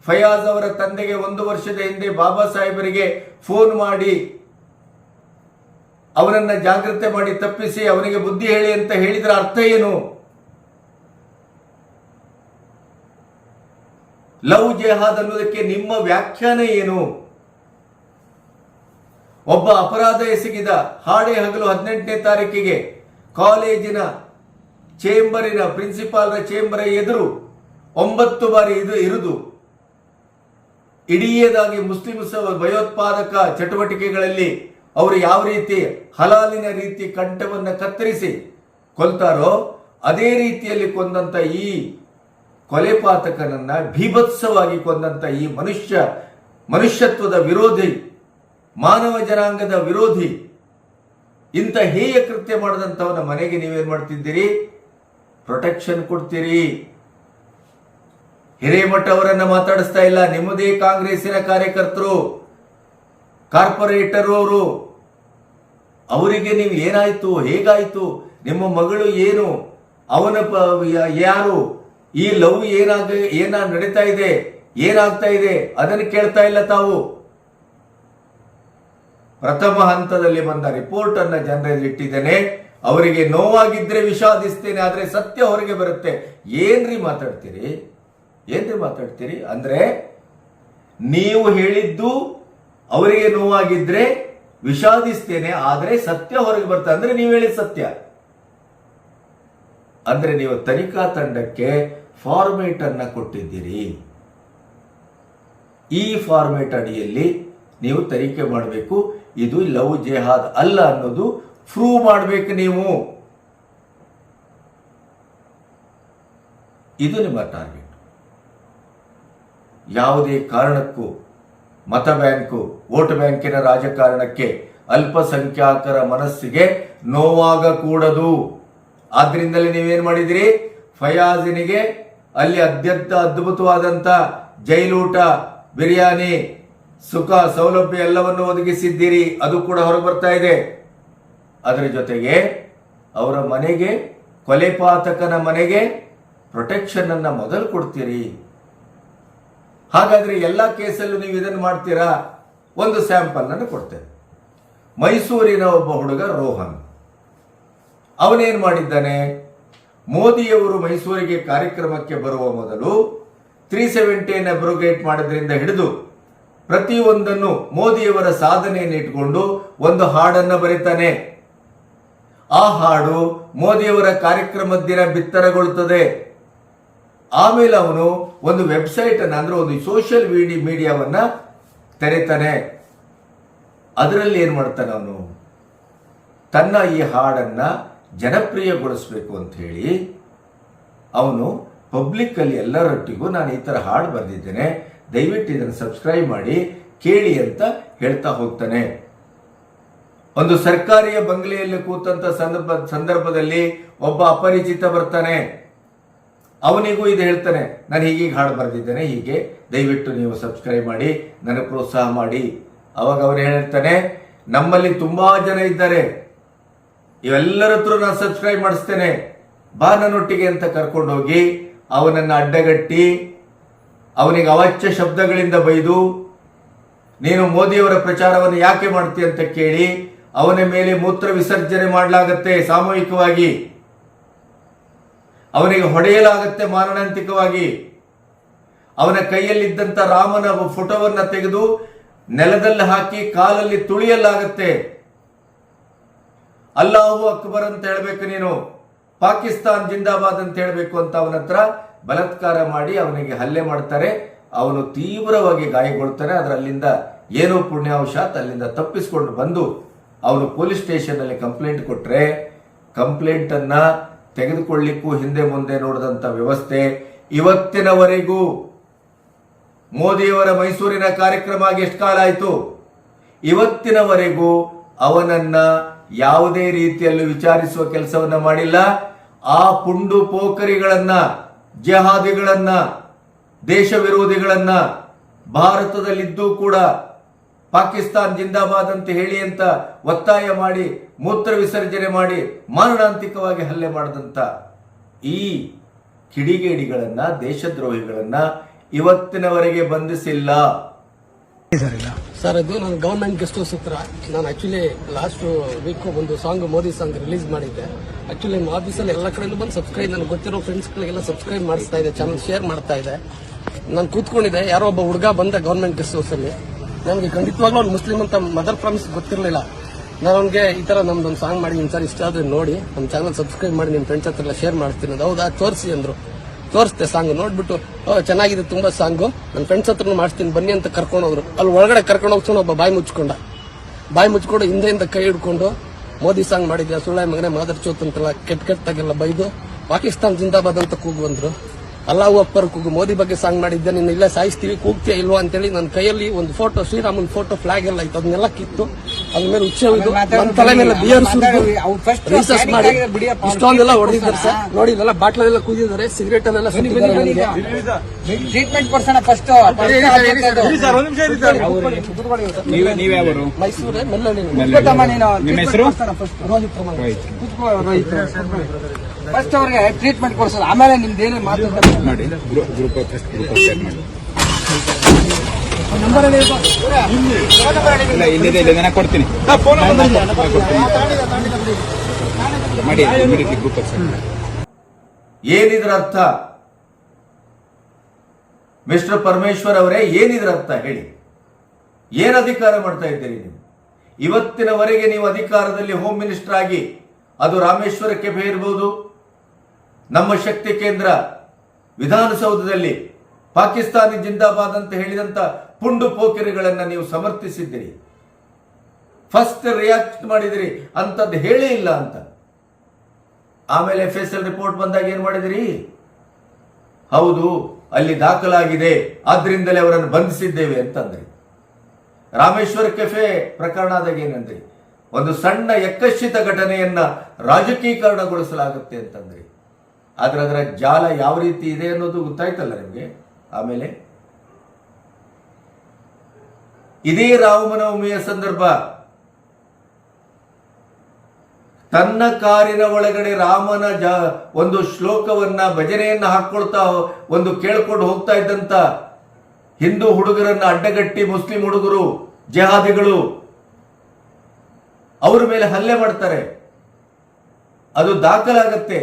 ಫಯಾಜ್ ಅವರ ತಂದೆಗೆ 1 ವರ್ಷದ ಹಿಂದೆ ಬಾಬಾ ಸಾಹೇಬರಿಗೆ ಫೋನ್ ಮಾಡಿ ಅವನನ್ನ ಜಾಗೃತೆ ಮಾಡಿ ತಪ್ಪಿಸಿ ಅವನಿಗೆ ಬುದ್ಧಿ ಹೇಳಿ ಅಂತ ಹೇಳಿದ್ರ ಅರ್ಥ ಏನು? ಲವ್ ಜೆಹಾದ್ ಅನ್ನೋದಕ್ಕೆ ನಿಮ್ಮ ವ್ಯಾಖ್ಯಾನ ಏನು? ಒಬ್ಬ ಅಪರಾಧ ಎಸಗಿದ ಹಾಡೇ ಹಗಲು 18ನೇ ತಾರೀಕಿಗೆ ಕಾಲೇಜಿನ ಚೇಂಬರಿನ ಪ್ರಿನ್ಸಿಪಾಲ್ರ ಚೇಂಬರ್ ಎದುರು 9 ಬಾರಿ ಇರುವುದು ಇಡೀದಾಗಿ ಮುಸ್ಲಿಂ ಭಯೋತ್ಪಾದಕ ಚಟುವಟಿಕೆಗಳಲ್ಲಿ ಅವರು ಯಾವ ರೀತಿ ಹಲಾಲಿನ ರೀತಿ ಕಂಠವನ್ನು ಕತ್ತರಿಸಿ ಕೊಲ್ತಾರೋ ಅದೇ ರೀತಿಯಲ್ಲಿ ಕೊಂದಂತ ಈ ಕೊಲೆಪಾತಕನನ್ನ ಭೀಭತ್ಸವಾಗಿ ಕೊಂದಂತ ಈ ಮನುಷ್ಯತ್ವದ ವಿರೋಧಿ, ಮಾನವ ಜನಾಂಗದ ವಿರೋಧಿ, ಇಂಥ ಹೇಯ ಕೃತ್ಯ ಮಾಡಿದಂಥವನ ಮನೆಗೆ ನೀವೇನ್ ಮಾಡ್ತಿದ್ದೀರಿ? ಪ್ರೊಟೆಕ್ಷನ್ ಕೊಡ್ತೀರಿ. ಹಿರೇಮಠ ಅವರನ್ನ ಮಾತಾಡಿಸ್ತಾ ಇಲ್ಲ, ನಿಮ್ಮದೇ ಕಾಂಗ್ರೆಸ್ಸಿನ ಕಾರ್ಯಕರ್ತರು, ಕಾರ್ಪೊರೇಟರ್ ಅವರು. ಅವರಿಗೆ ನೀವು ಏನಾಯ್ತು, ಹೇಗಾಯ್ತು, ನಿಮ್ಮ ಮಗಳು ಏನು, ಅವನ ಯಾರು, ಈ ಲವ್ ಏನ ನಡೀತಾ ಇದೆ, ಏನಾಗ್ತಾ ಇದೆ, ಅದನ್ನು ಕೇಳ್ತಾ ಇಲ್ಲ ತಾವು. ಪ್ರಥಮ ಹಂತದಲ್ಲಿ ಬಂದ ರಿಪೋರ್ಟ್ ಅನ್ನ ಜನರಲ್ಲಿ ಇಟ್ಟಿದ್ದೇನೆ. ಅವರಿಗೆ ನೋವಾಗಿದ್ರೆ ವಿಷಾದಿಸ್ತೇನೆ, ಆದ್ರೆ ಸತ್ಯ ಹೊರಗೆ ಬರುತ್ತೆ. ಏನ್ರಿ ಮಾತಾಡ್ತೀರಿ ಅಂದ್ರೆ ನೀವು ಹೇಳಿದ್ದು ಅವರಿಗೆ ನೋವಾಗಿದ್ರೆ ವಿಷಾದಿಸ್ತೇನೆ, ಆದ್ರೆ ಸತ್ಯ ಹೊರಗೆ ಬರುತ್ತೆ ಅಂದ್ರೆ ನೀವು ಹೇಳಿದ ಸತ್ಯ. ಅಂದ್ರೆ ನೀವು ತನಿಖಾ ತಂಡಕ್ಕೆ ಫಾರ್ಮೇಟ್ ಅನ್ನ ಕೊಟ್ಟಿದ್ದೀರಿ. ಈ ಫಾರ್ಮೇಟ್ ಅಡಿಯಲ್ಲಿ ನೀವು ತನಿಖೆ ಮಾಡಬೇಕು. ಇದು ಲವ್ ಜೆಹಾದ್ ಅಲ್ಲ ಅನ್ನೋದು ಪ್ರೂವ್ ಮಾಡಬೇಕು ನೀವು. ಇದು ನಿಮ್ಮ ಟಾರ್ಗೆಟ್. ಯಾವುದೇ ಕಾರಣಕ್ಕೂ ಮತ ಬ್ಯಾಂಕು, ವೋಟ್ ಬ್ಯಾಂಕಿನ ರಾಜಕಾರಣಕ್ಕೆ ಅಲ್ಪಸಂಖ್ಯಾತರ ಮನಸ್ಸಿಗೆ ನೋವಾಗಕೂಡದು. ಆದ್ರಿಂದಲೇ ನೀವೇನ್ ಮಾಡಿದಿರಿ? ಫಯಾಜಿನಿಗೆ ಅಲ್ಲಿ ಅದ್ಭುತವಾದಂತ ಜೈಲೂಟ, ಬಿರಿಯಾನಿ, ಸುಖ ಸೌಲಭ್ಯ ಎಲ್ಲವನ್ನು ಒದಗಿಸಿದ್ದೀರಿ. ಅದು ಕೂಡ ಹೊರಗೆ ಬರ್ತಾ ಇದೆ. ಅದರ ಜೊತೆಗೆ ಅವರ ಮನೆಗೆ, ಕೊಲೆಪಾತಕನ ಮನೆಗೆ ಪ್ರೊಟೆಕ್ಷನ್ ಅನ್ನ ಮೊದಲು ಕೊಡ್ತೀರಿ. ಹಾಗಾದ್ರೆ ಎಲ್ಲ ಕೇಸಲ್ಲೂ ನೀವು ಇದನ್ನು ಮಾಡ್ತೀರಾ? ಒಂದು ಸ್ಯಾಂಪಲ್ ಅನ್ನು ಕೊಡ್ತೇನೆ. ಮೈಸೂರಿನ ಒಬ್ಬ ಹುಡುಗ ರೋಹನ್, ಅವನೇನ್ ಮಾಡಿದ್ದಾನೆ? ಮೋದಿಯವರು ಮೈಸೂರಿಗೆ ಕಾರ್ಯಕ್ರಮಕ್ಕೆ ಬರುವ ಮೊದಲು 370 ಅಬ್ರೋಗೇಟ್ ಮಾಡೋದ್ರಿಂದ ಹಿಡಿದು ಪ್ರತಿಯೊಂದನ್ನು ಮೋದಿಯವರ ಸಾಧನೆಯನ್ನು ಇಟ್ಕೊಂಡು ಒಂದು ಹಾಡನ್ನ ಬರೀತಾನೆ. ಆ ಹಾಡು ಮೋದಿಯವರ ಕಾರ್ಯಕ್ರಮದ ದಿನ ಬಿತ್ತರಗೊಳ್ಳುತ್ತದೆ. ಆಮೇಲೆ ಅವನು ಒಂದು ವೆಬ್ಸೈಟ್ ಅನ್ನ, ಅಂದ್ರೆ ಒಂದು ಸೋಷಿಯಲ್ ಮೀಡಿಯಾವನ್ನ ತೆರೆತಾನೆ. ಅದರಲ್ಲಿ ಏನ್ ಮಾಡ್ತಾನೆ ಅವನು? ತನ್ನ ಈ ಹಾಡನ್ನ ಜನಪ್ರಿಯಗೊಳಿಸಬೇಕು ಅಂತ ಹೇಳಿ ಅವನು ಪಬ್ಲಿಕ್ ಅಲ್ಲಿ ಎಲ್ಲರೊಟ್ಟಿಗೂ ನಾನು ಈ ತರ ಹಾಡು ಬರೆದಿದ್ದೇನೆ, ದಯವಿಟ್ಟು ಇದನ್ನು ಸಬ್ಸ್ಕ್ರೈಬ್ ಮಾಡಿ ಕೇಳಿ ಅಂತ ಹೇಳ್ತಾ ಹೋಗ್ತಾನೆ. ಒಂದು ಸರ್ಕಾರಿಯ ಬಂಗಲೆಯಲ್ಲಿ ಕೂತಂತ ಸಂದರ್ಭದಲ್ಲಿ ಒಬ್ಬ ಅಪರಿಚಿತ ಬರ್ತಾನೆ. ಅವನಿಗೂ ಇದು ಹೇಳ್ತಾನೆ, ನಾನು ಹೀಗೆ ಹಾಡು ಬರೆದಿದ್ದೇನೆ, ಹೀಗೆ ದಯವಿಟ್ಟು ನೀವು ಸಬ್ಸ್ಕ್ರೈಬ್ ಮಾಡಿ, ನನಗೆ ಪ್ರೋತ್ಸಾಹ ಮಾಡಿ. ಅವಾಗ ಅವನು ಹೇಳ್ತಾನೆ, ನಮ್ಮಲ್ಲಿ ತುಂಬಾ ಜನ ಇದ್ದಾರೆ, ಇವೆಲ್ಲರ ಹತ್ರ ನಾನು ಸಬ್ಸ್ಕ್ರೈಬ್ ಮಾಡಿಸ್ತೇನೆ, ಬಾ ನನ್ನೊಟ್ಟಿಗೆ ಅಂತ ಕರ್ಕೊಂಡು ಹೋಗಿ ಅವನನ್ನ ಅಡ್ಡಗಟ್ಟಿ ಅವನಿಗೆ ಅವಾಚ್ಯ ಶಬ್ದಗಳಿಂದ ಬೈದು, ನೀನು ಮೋದಿಯವರ ಪ್ರಚಾರವನ್ನು ಯಾಕೆ ಮಾಡ್ತೀಯ ಅಂತ ಕೇಳಿ ಅವನ ಮೇಲೆ ಮೂತ್ರ ವಿಸರ್ಜನೆ ಮಾಡಲಾಗತ್ತೆ ಸಾಮೂಹಿಕವಾಗಿ, ಅವನಿಗೆ ಹೊಡೆಯಲಾಗತ್ತೆ ಮಾರಣಾಂತಿಕವಾಗಿ. ಅವನ ಕೈಯಲ್ಲಿದ್ದಂತ ರಾಮನ ಫೋಟೋವನ್ನ ತೆಗೆದು ನೆಲದಲ್ಲಿ ಹಾಕಿ ಕಾಲಲ್ಲಿ ತುಳಿಯಲಾಗತ್ತೆ. ಅಲ್ಲಾಹು ಅಕ್ಬರ್ ಅಂತ ಹೇಳ್ಬೇಕು ನೀನು, ಪಾಕಿಸ್ತಾನ್ ಜಿಂದಾಬಾದ್ ಅಂತ ಹೇಳ್ಬೇಕು ಅಂತ ಅವನ ಹತ್ರ ಬಲಾತ್ಕಾರ ಮಾಡಿ ಅವನಿಗೆ ಹಲ್ಲೆ ಮಾಡ್ತಾರೆ. ಅವನು ತೀವ್ರವಾಗಿ ಗಾಯಗೊಳ್ತಾನೆ. ಅದರಲ್ಲಿಂದ ಏನೋ ಪುಣ್ಯಾವಶಾತ್ ಅಲ್ಲಿಂದ ತಪ್ಪಿಸಿಕೊಂಡು ಬಂದು ಅವನು ಪೊಲೀಸ್ ಸ್ಟೇಷನ್ ಅಲ್ಲಿ ಕಂಪ್ಲೇಂಟ್ ಕೊಟ್ರೆ, ಕಂಪ್ಲೇಂಟ್ ಅನ್ನ ತೆಗೆದುಕೊಳ್ಳಿಕ್ಕೂ ಹಿಂದೆ ಮುಂದೆ ನೋಡಿದಂತ ವ್ಯವಸ್ಥೆ ಇವತ್ತಿನವರೆಗೂ. ಮೋದಿಯವರ ಮೈಸೂರಿನ ಕಾರ್ಯಕ್ರಮ ಎಷ್ಟು ಕಾಲ ಆಯ್ತು? ಇವತ್ತಿನವರೆಗೂ ಅವನನ್ನ ಯಾವುದೇ ರೀತಿಯಲ್ಲೂ ವಿಚಾರಿಸುವ ಕೆಲಸವನ್ನ ಮಾಡಿಲ್ಲ. ಆ ಪುಂಡು ಪೋಖರಿಗಳನ್ನ, ಜಹಾದಿಗಳನ್ನ, ದೇಶ ವಿರೋಧಿಗಳನ್ನ ಭಾರತದಲ್ಲಿದ್ದೂ ಕೂಡ ಪಾಕಿಸ್ತಾನ್ ಜಿಂದಾಬಾದ್ ಅಂತ ಹೇಳಿ ಅಂತ ಒತ್ತಾಯ ಮಾಡಿ ಮೂತ್ರ ವಿಸರ್ಜನೆ ಮಾಡಿ ಮಾರಣಾಂತಿಕವಾಗಿ ಹಲ್ಲೆ ಮಾಡಿದಂತ ಈ ಕಿಡಿಗೇಡಿಗಳನ್ನ, ದೇಶದ್ರೋಹಿಗಳನ್ನ ಇವತ್ತಿನವರೆಗೆ ಬಂಧಿಸಿಲ್ಲ. ಸರ್, ಇದು ನಾನು ಗವರ್ಮೆಂಟ್ ಗೆಸ್ಟ್ ಹೌಸ್ ಹತ್ರ ನಾನು ಆಕ್ಚುಲಿ ಲಾಸ್ಟ್ ವೀಕ್ ಒಂದು ಸಾಂಗ್, ಮೋದಿ ಸಾಂಗ್ ರಿಲೀಸ್ ಮಾಡಿದ್ದೆ. ಆಕ್ಚುಲಿ ನಿಮ್ಮ ಆಫೀಸಲ್ಲಿ ಎಲ್ಲ ಕಡೆಯಿಂದ ಬಂದು ಸಬ್ಸ್ಕ್ರೈಬ್, ನನಗೆ ಗೊತ್ತಿರೋ ಫ್ರೆಂಡ್ಸ್ಗಳಿಗೆಲ್ಲ ಸಬ್ಸ್ಕ್ರೈಬ್ ಮಾಡಿಸ್ತಾ ಇದೆ, ಚಾನಲ್ ಶೇರ್ ಮಾಡ್ತಾ ಇದೆ. ನಾನು ಕೂತ್ಕೊಂಡಿದ್ದೆ, ಯಾರೋ ಒಬ್ಬ ಹುಡುಗ ಬಂದ ಗವರ್ಮೆಂಟ್ ಗೆಸ್ಟ್ ಹೌಸ್ ಅಲ್ಲಿ. ನನಗೆ ಖಂಡಿತವಾಗ್ಲೂ ಅವ್ನು ಮುಸ್ಲಿಂ ಅಂತ ಮದರ್ ಪ್ರಾಮಿಸ್ ಗೊತ್ತಿರಲಿಲ್ಲ. ನಾನು ಅವ್ನಿಗೆ ಈ ತರ ನಮ್ದೊಂದು ಸಾಂಗ್ ಮಾಡಿ ಸರ್ ಇಷ್ಟ ಆದ್ರೆ ನೋಡಿ ನಮ್ಮ ಚಾನಲ್ ಸಬ್ಸ್ಕ್ರೈಬ್ ಮಾಡಿ ನಿಮ್ಮ ಫ್ರೆಂಡ್ಸ್ ಹತ್ರ ಎಲ್ಲ ಶೇರ್ ಮಾಡ್ತೀನಿ. ಹೌದಾ ತೋರಿಸಿ ಅಂದ್ರು. ತೋರಿಸ್ತೆ ಸಾಂಗ್ ನೋಡ್ಬಿಟ್ಟು ಚೆನ್ನಾಗಿದೆ ತುಂಬಾ ಸಾಂಗು, ನನ್ನ ಫ್ರೆಂಡ್ಸ್ ಹತ್ರ ಮಾಡಿಸ್ತೀನಿ ಬನ್ನಿ ಅಂತ ಕರ್ಕೊಂಡು ಹೋದ್ರು. ಅಲ್ಲಿ ಒಳಗಡೆ ಕರ್ಕೊಂಡು ಹೋಗ್ತಾನೆ ಒಬ್ಬ ಬಾಯಿ ಮುಚ್ಕೊಂಡು ಹಿಂದೆಯಿಂದ ಕೈ ಹಿಡ್ಕೊಂಡು ಮೋದಿ ಸಾಂಗ್ ಮಾಡಿದ್ಯಾ ಸುಳ್ಳ ಮಗನೇ ಮಾದರ್ ಚೋತ್ ಅಂತೆಲ್ಲ ಕೆಟ್ಟಾಗೆಲ್ಲ ಬೈದು ಪಾಕಿಸ್ತಾನ್ ಜಿಂದಾಬಾದ್ ಅಂತ ಕೂಗು ಬಂದ್ರು. ಅಲ್ಲಾಹು ಅಕ್ಬರ್ ಕೂಗು, ಮೋದಿ ಬಗ್ಗೆ ಸಾಂಗ್ ಮಾಡಿದ್ದೆ, ನಿನ್ನ ಇಲ್ಲೇ ಸಾಯಿಸ್ತೀವಿ ಕೂಗ್ತೀಯ ಇಲ್ವಾ ಅಂತೇಳಿ ನನ್ನ ಕೈಯಲ್ಲಿ ಒಂದು ಫೋಟೋ ಶ್ರೀರಾಮನ್ ಫೋಟೋ ಫ್ಲಾಗ್ ಎಲ್ಲ ಇತ್ತು, ಅದನ್ನೆಲ್ಲ ಕಿತ್ತು ಅದ್ರ ಮೇಲೆ ಉಚ್ಚವಿದು ನನ್ನ ತಲೆ ಮೇಲೆ ಬಿಯರ್ ಸುರಿದು ರೀಸರ್ಚ್ ಮಾಡಿ ಇಷ್ಟೊಂದೆಲ್ಲ ಹೊಡೆದಿದ್ದಾರೆ ಸರ್. ನೋಡಿ ಇಲ್ಲೆಲ್ಲ ಬಾಟ್ಲೆಲ್ಲ ಕೂದಿದ್ದಾರೆ, ಸಿಗರೇಟ್ ಅಲ್ಲೆಲ್ಲ ಟ್ರೀಟ್ಮೆಂಟ್ ಕೊಡ್ಸೋಣ ಫಸ್ಟ್. ಮೈಸೂರೇ ಮೆಲ್ಲಳ್ಳಿ. ಫಸ್ಟ್ ಅವ್ರಿಗೆ ಟ್ರೀಟ್ಮೆಂಟ್ ಕೊಡ್ಸೋದು, ಆಮೇಲೆ ನಿಮ್ದೇನೇ ಮಾತಾಡ್ತಾರೆ ಮಾಡಿ ಗ್ರೂಪ್ ನಂಬರ್ ಇಲ್ಲ ಇಲ್ಲಿದೆ ನಾನು ಕೊಡ್ತೀನಿ ಮಾಡಿ ಗ್ರೂಪ್ ಏನಿದ್ರ ಅರ್ಥ ಮಿಸ್ಟರ್ ಪರಮೇಶ್ವರ್ ಅವರೇ? ಏನಿದ್ರ ಅರ್ಥ ಹೇಳಿ? ಏನ್ ಅಧಿಕಾರ ಮಾಡ್ತಾ ಇದ್ದೀರಿ ನೀವು? ಇವತ್ತಿನವರೆಗೆ ನೀವು ಅಧಿಕಾರದಲ್ಲಿ ಹೋಮ್ ಮಿನಿಸ್ಟರ್ ಆಗಿ, ಅದು ರಾಮೇಶ್ವರ ಕೆಫೆ ಇರಬಹುದು, ನಮ್ಮ ಶಕ್ತಿ ಕೇಂದ್ರ ವಿಧಾನಸೌಧದಲ್ಲಿ ಪಾಕಿಸ್ತಾನಿ ಜಿಂದಾಬಾದ್ ಅಂತ ಹೇಳಿದಂತ ಪುಂಡು ಪೋಖರಿಗಳನ್ನ ನೀವು ಸಮರ್ಥಿಸಿದ್ದೀರಿ. ಫಸ್ಟ್ ರಿಯಾಕ್ಟ್ ಮಾಡಿದಿರಿ, ಅಂತದ್ದು ಹೇಳೇ ಇಲ್ಲ ಅಂತ. ಆಮೇಲೆ FSL ರಿಪೋರ್ಟ್ ಬಂದಾಗ ಏನ್ ಮಾಡಿದಿರಿ? ಹೌದು ಅಲ್ಲಿ ದಾಖಲಾಗಿದೆ, ಆದ್ರಿಂದಲೇ ಅವರನ್ನು ಬಂಧಿಸಿದ್ದೇವೆ ಅಂತಂದ್ರಿ. ರಾಮೇಶ್ವರ ಕೆಫೆ ಪ್ರಕರಣ ಆದಾಗ ಏನಂದ್ರಿ? ಒಂದು ಸಣ್ಣ ಯಕ್ಕಶ್ಚಿತ ಘಟನೆಯನ್ನ ರಾಜಕೀಕರಣಗೊಳಿಸಲಾಗುತ್ತೆ ಅಂತಂದ್ರಿ. ಆದ್ರೆ ಅದರ ಜಾಲ ಯಾವ ರೀತಿ ಇದೆ ಅನ್ನೋದು ಗೊತ್ತಾಯ್ತಲ್ಲ ನಿಮಗೆ. ಆಮೇಲೆ ಇದೇ ರಾಮನವಮಿಯ ಸಂದರ್ಭ ತನ್ನ ಕಾರಿನ ಒಳಗಡೆ ರಾಮನ ಒಂದು ಶ್ಲೋಕವನ್ನ ಭಜನೆಯನ್ನ ಹಾಕೊಳ್ತಾ ಒಂದು ಕೇಳ್ಕೊಂಡು ಹೋಗ್ತಾ ಇದ್ದಂತ ಹಿಂದೂ ಹುಡುಗರನ್ನ ಅಡ್ಡಗಟ್ಟಿ ಮುಸ್ಲಿಂ ಹುಡುಗರು ಜಹಾದಿಗಳು ಅವ್ರ ಮೇಲೆ ಹಲ್ಲೆ ಮಾಡ್ತಾರೆ. ಅದು ದಾಖಲಾಗತ್ತೆ,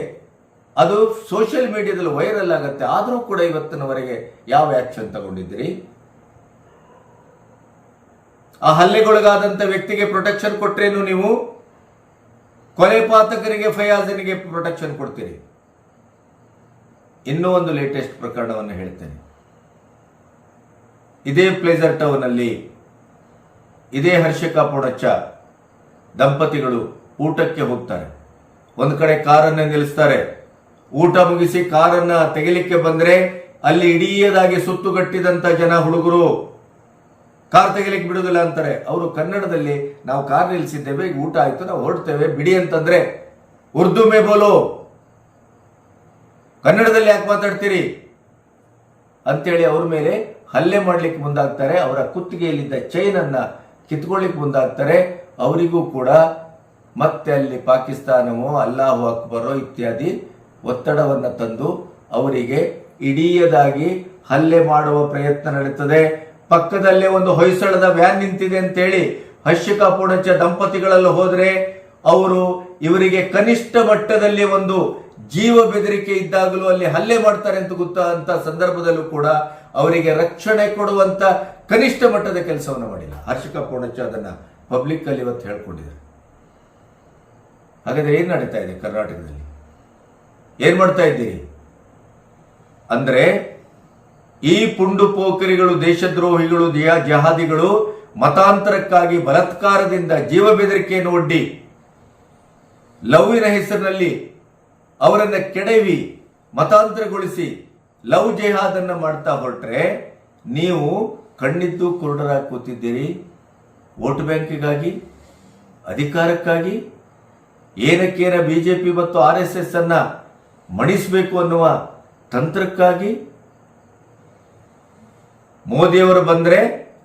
ಅದು ಸೋಷಿಯಲ್ ಮೀಡಿಯಾದಲ್ಲಿ ವೈರಲ್ ಆಗತ್ತೆ. ಆದರೂ ಕೂಡ ಇವತ್ತಿನವರೆಗೆ ಯಾವ ಆಕ್ಷನ್ ತಗೊಂಡಿದ್ದೀರಿ? ಆ ಹಲ್ಲೆಗೊಳಗಾದಂತ ವ್ಯಕ್ತಿಗೆ ಪ್ರೊಟೆಕ್ಷನ್ ಕೊಟ್ರೇನು ನೀವು? ಕೊಲೆ ಪಾತಕರಿಗೆ ಫಯಾಜನಿಗೆ ಪ್ರೊಟೆಕ್ಷನ್ ಕೊಡ್ತೀರಿ. ಇನ್ನೂ ಒಂದು ಲೇಟೆಸ್ಟ್ ಪ್ರಕರಣವನ್ನು ಹೇಳ್ತೇನೆ. ಇದೇ ಪ್ಲೇಜರ್ ಟೌನ್ ಅಲ್ಲಿ ಇದೇ ಹರ್ಷಿಕಾ ಪೊಣಚ್ಚ ದಂಪತಿಗಳು ಊಟಕ್ಕೆ ಹೋಗ್ತಾರೆ. ಒಂದು ಕಡೆ ಕಾರನ್ನ ನಿಲ್ಲಿಸ್ತಾರೆ. ಊಟ ಮುಗಿಸಿ ಕಾರನ್ನ ತೆಗಿಲಿಕ್ಕೆ ಬಂದ್ರೆ ಅಲ್ಲಿ ಇಡೀದಾಗಿ ಸುತ್ತುಗಟ್ಟಿದಂತ ಜನ ಹುಡುಗರು ಕಾರ್ ತೆಗಿಲಿಕ್ಕೆ ಬಿಡುದಿಲ್ಲ ಅಂತಾರೆ. ಅವರು ಕನ್ನಡದಲ್ಲಿ ನಾವು ಕಾರ್ ನಿಲ್ಲಿಸಿದ್ದೇವೆ, ಈಗ ಊಟ ಆಯ್ತು, ನಾವು ಹೊರಡ್ತೇವೆ ಬಿಡಿ ಅಂತಂದ್ರೆ ಉರ್ದು ಮೇ ಬೋಲೋ, ಕನ್ನಡದಲ್ಲಿ ಯಾಕೆ ಮಾತಾಡ್ತೀರಿ ಅಂತೇಳಿ ಅವ್ರ ಮೇಲೆ ಹಲ್ಲೆ ಮಾಡ್ಲಿಕ್ಕೆ ಮುಂದಾಗ್ತಾರೆ. ಅವರ ಕುತ್ತಿಗೆಯಲ್ಲಿದ್ದ ಚೈನ್ ಅನ್ನ ಕಿತ್ಕೊಳ್ಳಿಕ್ಕೆ ಮುಂದಾಗ್ತಾರೆ. ಅವರಿಗೂ ಕೂಡ ಮತ್ತೆ ಅಲ್ಲಿ ಪಾಕಿಸ್ತಾನವೋ ಅಲ್ಲಾಹು ಅಕ್ಬರೋ ಇತ್ಯಾದಿ ಒತ್ತಡವನ್ನ ತಂದು ಅವರಿಗೆ ಇಡೀದಾಗಿ ಹಲ್ಲೆ ಮಾಡುವ ಪ್ರಯತ್ನ ನಡೀತದೆ. ಪಕ್ಕದಲ್ಲೇ ಒಂದು ಹೊಯ್ಸಳದ ವ್ಯಾನ್ ನಿಂತಿದೆ ಅಂತೇಳಿ ಹರ್ಷಿಕಾ ಪೂಣಚ್ಚ ದಂಪತಿಗಳಲ್ಲಿ ಹೋದ್ರೆ ಅವರು ಇವರಿಗೆ ಕನಿಷ್ಠ ಮಟ್ಟದಲ್ಲಿ ಒಂದು ಜೀವ ಬೆದರಿಕೆ ಇದ್ದಾಗಲೂ ಅಲ್ಲಿ ಹಲ್ಲೆ ಮಾಡ್ತಾರೆ ಅಂತ ಗೊತ್ತಾದಂತ ಸಂದರ್ಭದಲ್ಲೂ ಕೂಡ ಅವರಿಗೆ ರಕ್ಷಣೆ ಕೊಡುವಂತ ಕನಿಷ್ಠ ಮಟ್ಟದ ಕೆಲಸವನ್ನು ಮಾಡಿಲ್ಲ. ಹರ್ಷಿಕಾ ಪೂಣಚ್ಚ ಅದನ್ನ ಪಬ್ಲಿಕ್ ಅಲ್ಲಿ ಇವತ್ತು ಹೇಳ್ಕೊಂಡಿದ್ದಾರೆ. ಹಾಗಾದ್ರೆ ಏನ್ ನಡೀತಾ ಇದೆ ಕರ್ನಾಟಕದಲ್ಲಿ? ಏನ್ ಮಾಡ್ತಾ ಇದ್ದೀರಿ ಅಂದ್ರೆ, ಈ ಪುಂಡು ಪೋಖರಿಗಳು, ದೇಶದ್ರೋಹಿಗಳು, ಜಹಾದಿಗಳು ಮತಾಂತರಕ್ಕಾಗಿ ಬಲಾತ್ಕಾರದಿಂದ ಜೀವ ಬೆದರಿಕೆಯನ್ನು ಒಡ್ಡಿ ಲವ್ವಿನ ಹೆಸರಿನಲ್ಲಿ ಅವರನ್ನ ಕೆಡವಿ ಮತಾಂತರಗೊಳಿಸಿ ಲವ್ ಜೆಹಾದ್ ಅನ್ನ ಮಾಡ್ತಾ ಹೊರಟ್ರೆ ನೀವು ಕಣ್ಣಿದ್ದು ಕುರುಡರಾಗಿ ಕೂತಿದ್ದೀರಿ. ವೋಟ್ ಬ್ಯಾಂಕಿಗಾಗಿ, ಅಧಿಕಾರಕ್ಕಾಗಿ, ಏನಕ್ಕೇನ ಬಿಜೆಪಿ ಮತ್ತು RSS ಅನ್ನ ಮಣಿಸಬೇಕು ಅನ್ನುವ ತಂತ್ರಕ್ಕಾಗಿ. ಮೋದಿಯವರು ಬಂದ್ರೆ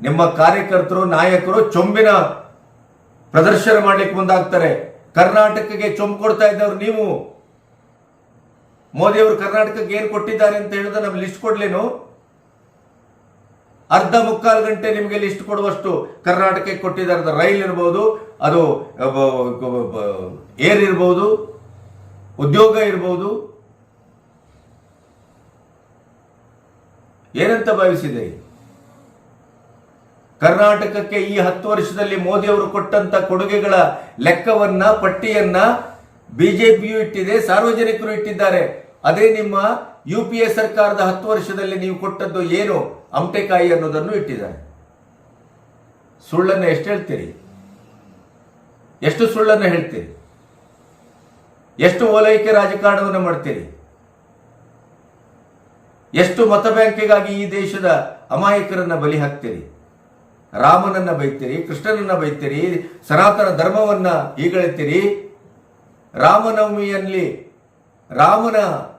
ನಿಮ್ಮ ಕಾರ್ಯಕರ್ತರು, ನಾಯಕರು ಚೊಂಬಿನ ಪ್ರದರ್ಶನ ಮಾಡ್ಲಿಕ್ಕೆ ಮುಂದಾಗ್ತಾರೆ. ಕರ್ನಾಟಕಕ್ಕೆ ಚೊಂಬು ಕೊಡ್ತಾ ಇದ್ದವ್ರು ನೀವು. ಮೋದಿಯವರು ಕರ್ನಾಟಕಕ್ಕೆ ಏನ್ ಕೊಟ್ಟಿದ್ದಾರೆ ಅಂತ ಹೇಳಿದ್ರೆ ನಮ್ಗೆ ಲಿಸ್ಟ್ ಕೊಡ್ಲೇನು? ಅರ್ಧ ಮುಕ್ಕಾಲು ಗಂಟೆ ನಿಮಗೆ ಲಿಸ್ಟ್ ಕೊಡುವಷ್ಟು ಕರ್ನಾಟಕಕ್ಕೆ ಕೊಟ್ಟಿದ್ದಾರೆ. ರೈಲ್ ಇರಬಹುದು, ಅದು ಏರ್ ಇರಬಹುದು, ಉದ್ಯೋಗ ಇರಬಹುದು. ಏನಂತ ಭಾವಿಸಿದೆ? ಕರ್ನಾಟಕಕ್ಕೆ ಈ 10 ವರ್ಷದಲ್ಲಿ ಮೋದಿ ಅವರು ಕೊಟ್ಟಂತ ಕೊಡುಗೆಗಳ ಲೆಕ್ಕವನ್ನ ಪಟ್ಟಿಯನ್ನ ಬಿಜೆಪಿಯು ಇಟ್ಟಿದೆ, ಸಾರ್ವಜನಿಕರು ಇಟ್ಟಿದ್ದಾರೆ. ಅದೇ ನಿಮ್ಮ UPA ಸರ್ಕಾರದ 10 ವರ್ಷದಲ್ಲಿ ನೀವು ಕೊಟ್ಟದ್ದು ಏನು ಅಮಟೆಕಾಯಿ ಅನ್ನೋದನ್ನು ಇಟ್ಟಿದ್ದಾರೆ. ಸುಳ್ಳನ್ನು ಎಷ್ಟು ಹೇಳ್ತೀರಿ? ಎಷ್ಟು ಸುಳ್ಳನ್ನು ಹೇಳ್ತೀರಿ? ಎಷ್ಟು ಓಲೈಕೆ ರಾಜಕಾರಣವನ್ನು ಮಾಡ್ತೀರಿ? ಎಷ್ಟು ಮತ ಬ್ಯಾಂಕಿಗಾಗಿ ಈ ದೇಶದ ಅಮಾಯಕರನ್ನ ಬಲಿ ಹಾಕ್ತೀರಿ? ರಾಮನನ್ನ ಬೈತೀರಿ, ಕೃಷ್ಣನನ್ನ ಬೈತೀರಿ, ಸನಾತನ ಧರ್ಮವನ್ನ ಹೀಗಳೆತ್ತೀರಿ. ರಾಮನವಮಿಯಲ್ಲಿ ರಾಮನ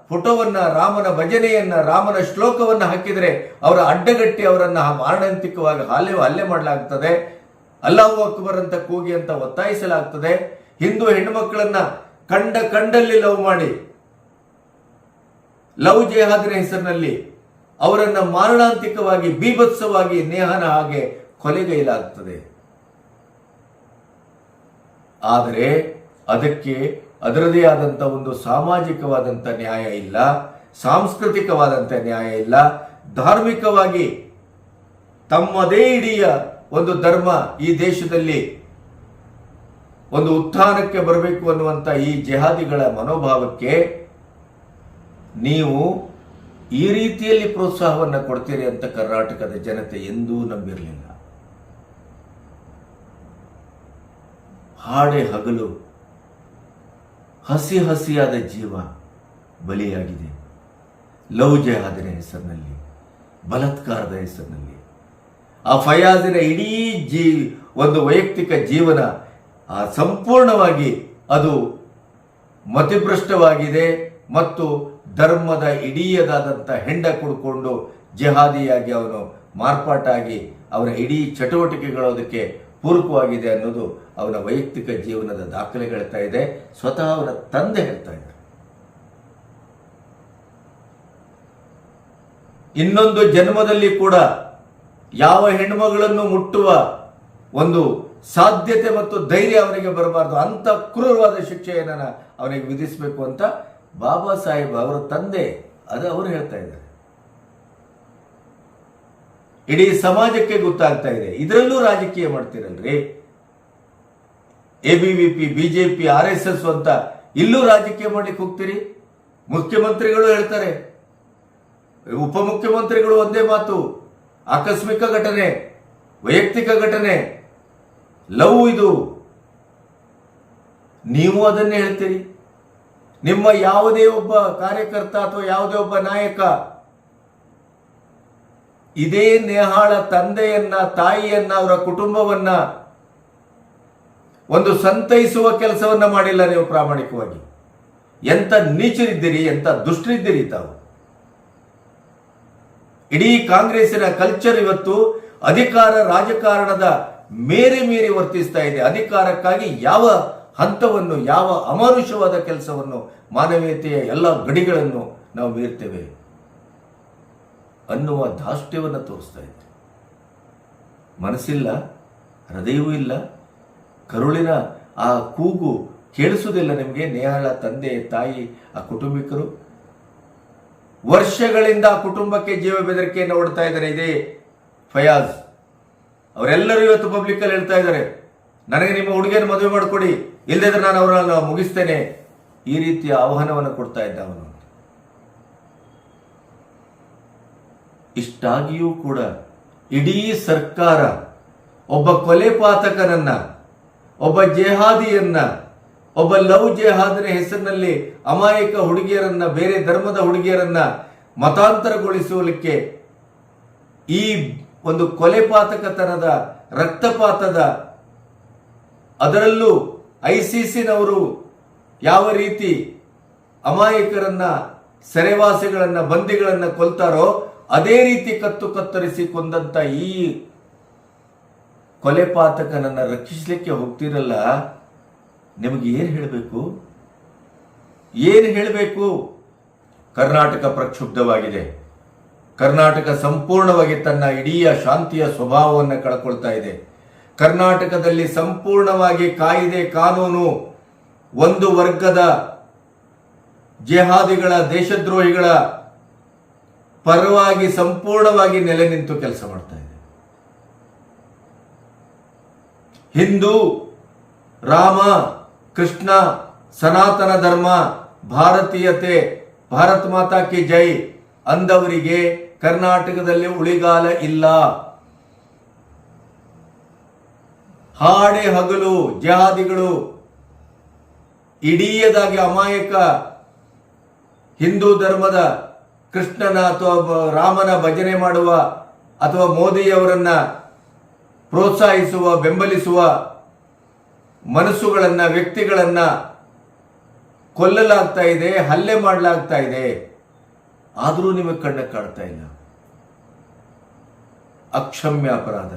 ಫೋಟೋವನ್ನ, ರಾಮನ ಭಜನೆಯನ್ನ, ರಾಮನ ಶ್ಲೋಕವನ್ನ ಹಾಕಿದರೆ ಅವರ ಅಡ್ಡಗಟ್ಟಿ ಅವರನ್ನ ಮಾರಣಾಂತಿಕವಾಗಿ ಹಲ್ಲೆ ಮಾಡಲಾಗ್ತದೆ. ಅಲ್ಲಾಹು ಅಕ್ಬರ್ ಅಂತ ಕೂಗಿ ಅಂತ ಒತ್ತಾಯಿಸಲಾಗ್ತದೆ. ಹಿಂದೂ ಹೆಣ್ಣುಮಕ್ಕಳನ್ನ ಕಂಡಲ್ಲಿ ಲವ್ ಮಾಡಿ, ಲವ್ ಜಿಹಾದಿನ ಹೆಸರಿನಲ್ಲಿ ಅವರನ್ನ ಮಾರಣಾಂತಿಕವಾಗಿ ಬೀಭತ್ಸವಾಗಿ ನೇಹನ ಹಾಗೆ ಕೊಲೆಗೈಲಾಗ್ತದೆ. ಆದರೆ ಅದಕ್ಕೆ ಅದರದೇ ಆದಂತ ಒಂದು ಸಾಮಾಜಿಕವಾದಂತ ನ್ಯಾಯ ಇಲ್ಲ, ಸಾಂಸ್ಕೃತಿಕವಾದಂತ ನ್ಯಾಯ ಇಲ್ಲ. ಧಾರ್ಮಿಕವಾಗಿ ತಮ್ಮದೇ ಇಡೀ ಒಂದು ಧರ್ಮ ಈ ದೇಶದಲ್ಲಿ ಒಂದು ಉತ್ಥಾನಕ್ಕೆ ಬರಬೇಕು ಅನ್ನುವಂತ ಈ ಜಿಹಾದಿಗಳ ಮನೋಭಾವಕ್ಕೆ ನೀವು ಈ ರೀತಿಯಲ್ಲಿ ಪ್ರೋತ್ಸಾಹವನ್ನು ಕೊಡ್ತೀರಿ ಅಂತ ಕರ್ನಾಟಕದ ಜನತೆ ಎಂದೂ ನಂಬಿರಲಿಲ್ಲ. ಹಾಡೆ ಹಗಲು ಹಸಿಯಾದ ಜೀವ ಬಲಿಯಾಗಿದೆ. ಲವ್ ಜಿಹಾದಿನ ಹೆಸರಿನಲ್ಲಿ, ಬಲಾತ್ಕಾರದ ಹೆಸರಿನಲ್ಲಿ. ಆ ಫಯಾಜಿನ ಇಡೀ ಒಂದು ವೈಯಕ್ತಿಕ ಜೀವನ ಸಂಪೂರ್ಣವಾಗಿ ಅದು ಮತಿಭ್ರಷ್ಟವಾಗಿದೆ ಮತ್ತು ಧರ್ಮದ ಇಡೀದಾದಂಥ ಹೆಂಡ ಕುಡ್ಕೊಂಡು ಜಿಹಾದಿಯಾಗಿ ಅವನು ಮಾರ್ಪಾಟಾಗಿ ಅವನ ಇಡೀ ಚಟುವಟಿಕೆಗಳು ಅದಕ್ಕೆ ಪೂರಕವಾಗಿದೆ ಅನ್ನೋದು ಅವನ ವೈಯಕ್ತಿಕ ಜೀವನದ ದಾಖಲೆ ಹೇಳ್ತಾ ಇದೆ. ಸ್ವತಃ ಅವನ ತಂದೆ ಹೇಳ್ತಾ ಇದ್ದಾರೆ. ಇನ್ನೊಂದು ಜನ್ಮದಲ್ಲಿ ಕೂಡ ಯಾವ ಹೆಣ್ಮಗಳನ್ನು ಮುಟ್ಟುವ ಒಂದು ಸಾಧ್ಯತೆ ಮತ್ತು ಧೈರ್ಯ ಅವನಿಗೆ ಬರಬಾರದು, ಅಂತ ಕ್ರೂರವಾದ ಶಿಕ್ಷೆಯನ್ನು ಅವನಿಗೆ ವಿಧಿಸಬೇಕು ಅಂತ ಬಾಬಾ ಸಾಹೇಬ್ ಅವರ ತಂದೆ ಅದು ಅವರು ಹೇಳ್ತಾ ಇದ್ದಾರೆ. ಇಡೀ ಸಮಾಜಕ್ಕೆ ಗೊತ್ತಾಗ್ತಾ ಇದೆ. ಇದರಲ್ಲೂ ರಾಜಕೀಯ ಮಾಡ್ತೀರಲ್ರಿ. ABVP, BJP, RSS ಅಂತ ಇಲ್ಲೂ ರಾಜಕೀಯ ಮಾಡ್ಲಿಕ್ಕೆ ಹೋಗ್ತೀರಿ. ಮುಖ್ಯಮಂತ್ರಿಗಳು ಹೇಳ್ತಾರೆ, ಉಪಮುಖ್ಯಮಂತ್ರಿಗಳು ಒಂದೇ ಮಾತು, ಆಕಸ್ಮಿಕ ಘಟನೆ, ವೈಯಕ್ತಿಕ ಘಟನೆ, ಲವ್ ಇದು. ನೀವು ಅದನ್ನೇ ಹೇಳ್ತೀರಿ. ನಿಮ್ಮ ಯಾವುದೇ ಒಬ್ಬ ಕಾರ್ಯಕರ್ತ ಅಥವಾ ಯಾವುದೇ ಒಬ್ಬ ನಾಯಕ ಇದೇ ನೇಹಾಳ ತಂದೆಯನ್ನ, ತಾಯಿಯನ್ನ, ಅವರ ಕುಟುಂಬವನ್ನ ಒಂದು ಸಂತೈಸುವ ಕೆಲಸವನ್ನ ಮಾಡಿಲ್ಲ. ನೀವು ಪ್ರಾಮಾಣಿಕವಾಗಿ ಎಂತ ನೀಚರಿದ್ದೀರಿ, ಎಂತ ದುಷ್ಟರಿದ್ದೀರಿ ತಾವು. ಇಡೀ ಕಾಂಗ್ರೆಸ್ಸಿನ ಕಲ್ಚರ್ ಇವತ್ತು ಅಧಿಕಾರ ರಾಜಕಾರಣದ ಮೀರಿ ವರ್ತಿಸ್ತಾ ಇದೆ. ಅಧಿಕಾರಕ್ಕಾಗಿ ಯಾವ ಹಂತವನ್ನು, ಯಾವ ಅಮಾನುಷವಾದ ಕೆಲಸವನ್ನು, ಮಾನವೀಯತೆಯ ಎಲ್ಲ ಗಡಿಗಳನ್ನು ನಾವು ಮೀರ್ತೇವೆ ಅನ್ನುವ ಧಾಷ್ಟ್ಯವನ್ನು ತೋರಿಸ್ತಾ ಇತ್ತು. ಮನಸ್ಸಿಲ್ಲ, ಹೃದಯವೂ ಇಲ್ಲ, ಕರುಳಿನ ಆ ಕೂಗು ಕೇಳಿಸುವುದಿಲ್ಲ ನಿಮಗೆ. ನೇಹಾಳ ತಂದೆ, ತಾಯಿ, ಆ ಕುಟುಂಬಿಕರು ವರ್ಷಗಳಿಂದ ಆ ಕುಟುಂಬಕ್ಕೆ ಜೀವ ಬೆದರಿಕೆಯನ್ನು ಓಡ್ತಾ ಇದ್ದಾರೆ. ಇದೇ ಫಯಾಜ್ ಅವರೆಲ್ಲರೂ ಇವತ್ತು ಪಬ್ಲಿಕ್ ಅಲ್ಲಿ ಹೇಳ್ತಾ ಇದ್ದಾರೆ, ನನಗೆ ನಿಮ್ಮ ಹುಡುಗಿಯನ್ನು ಮದುವೆ ಮಾಡಿಕೊಡಿ, ಇಲ್ಲದಿದ್ರೆ ನಾನು ಅವರನ್ನು ಮುಗಿಸ್ತೇನೆ. ಈ ರೀತಿಯ ಆಹ್ವಾನವನ್ನು ಕೊಡ್ತಾ ಇದ್ದ ಅವನು. ಇಷ್ಟಾಗಿಯೂ ಕೂಡ ಇಡೀ ಸರ್ಕಾರ ಒಬ್ಬ ಕೊಲೆಪಾತಕನನ್ನ, ಒಬ್ಬ ಜೆಹಾದಿಯನ್ನ, ಒಬ್ಬ ಲವ್ ಜೆಹಾದಿನ ಹೆಸರಿನಲ್ಲಿ ಅಮಾಯಕ ಹುಡುಗಿಯರನ್ನ, ಬೇರೆ ಧರ್ಮದ ಹುಡುಗಿಯರನ್ನ ಮತಾಂತರಗೊಳಿಸುವಲಿಕ್ಕೆ ಈ ಒಂದು ಕೊಲೆಪಾತಕತನದ, ರಕ್ತಪಾತದ, ಅದರಲ್ಲೂ ICCನವರು ಯಾವ ರೀತಿ ಅಮಾಯಕರನ್ನ, ಸೆರೆವಾಸಿಗಳನ್ನ, ಬಂದಿಗಳನ್ನ ಕೊಲ್ತಾರೋ ಅದೇ ರೀತಿ ಕತ್ತರಿಸಿ ಕೊಂದಂತ ಈ ಕೊಲೆಪಾತಕನನ್ನ ರಕ್ಷಿಸಲಿಕ್ಕೆ ಹೋಗ್ತಿರಲ್ಲ. ನಿಮಗೆ ಏನು ಹೇಳಬೇಕು? ಏನು ಹೇಳಬೇಕು? ಕರ್ನಾಟಕ ಪ್ರಕ್ಷುಬ್ಧವಾಗಿದೆ. ಕರ್ನಾಟಕ ಸಂಪೂರ್ಣವಾಗಿ ತನ್ನ ಇಡೀ ಶಾಂತಿಯ ಸ್ವಭಾವವನ್ನು ಕಳ್ಕೊಳ್ತಾ ಇದೆ. ಕರ್ನಾಟಕದಲ್ಲಿ ಸಂಪೂರ್ಣವಾಗಿ ಕಾಯಿದೆ, ಕಾನೂನು ಒಂದು ವರ್ಗದ ಜಿಹಾದಿಗಳ, ದೇಶದ್ರೋಹಿಗಳ ಪರವಾಗಿ ಸಂಪೂರ್ಣವಾಗಿ ನೆಲೆ ನಿಂತು ಕೆಲಸ ಮಾಡ್ತಾ ಇದೆ. ಹಿಂದೂ, ರಾಮ, ಕೃಷ್ಣ, ಸನಾತನ ಧರ್ಮ, ಭಾರತೀಯತೆ, ಭಾರತ್ ಮಾತಾ ಕಿ ಜೈ ಅಂದವರಿಗೆ ಕರ್ನಾಟಕದಲ್ಲಿ ಉಳಿಗಾಲ ಇಲ್ಲ. ಹಾಡೆ ಹಗಲು ಜಿಹಾದಿಗಳು ಇಡೀದಾಗಿ ಅಮಾಯಕ ಹಿಂದೂ ಧರ್ಮದ ಕೃಷ್ಣನ ಅಥವಾ ರಾಮನ ಭಜನೆ ಮಾಡುವ ಅಥವಾ ಮೋದಿಯವರನ್ನ ಪ್ರೋತ್ಸಾಹಿಸುವ, ಬೆಂಬಲಿಸುವ ಮನಸ್ಸುಗಳನ್ನ, ವ್ಯಕ್ತಿಗಳನ್ನ ಕೊಲ್ಲಲಾಗ್ತಾ ಇದೆ, ಹಲ್ಲೆ ಮಾಡಲಾಗ್ತಾ ಇದೆ. ಆದರೂ ನಿಮಗೆ ಕಣ್ಣು ಕಾಣ್ತಾ ಇಲ್ಲ. ಅಕ್ಷಮ್ಯ ಅಪರಾಧ.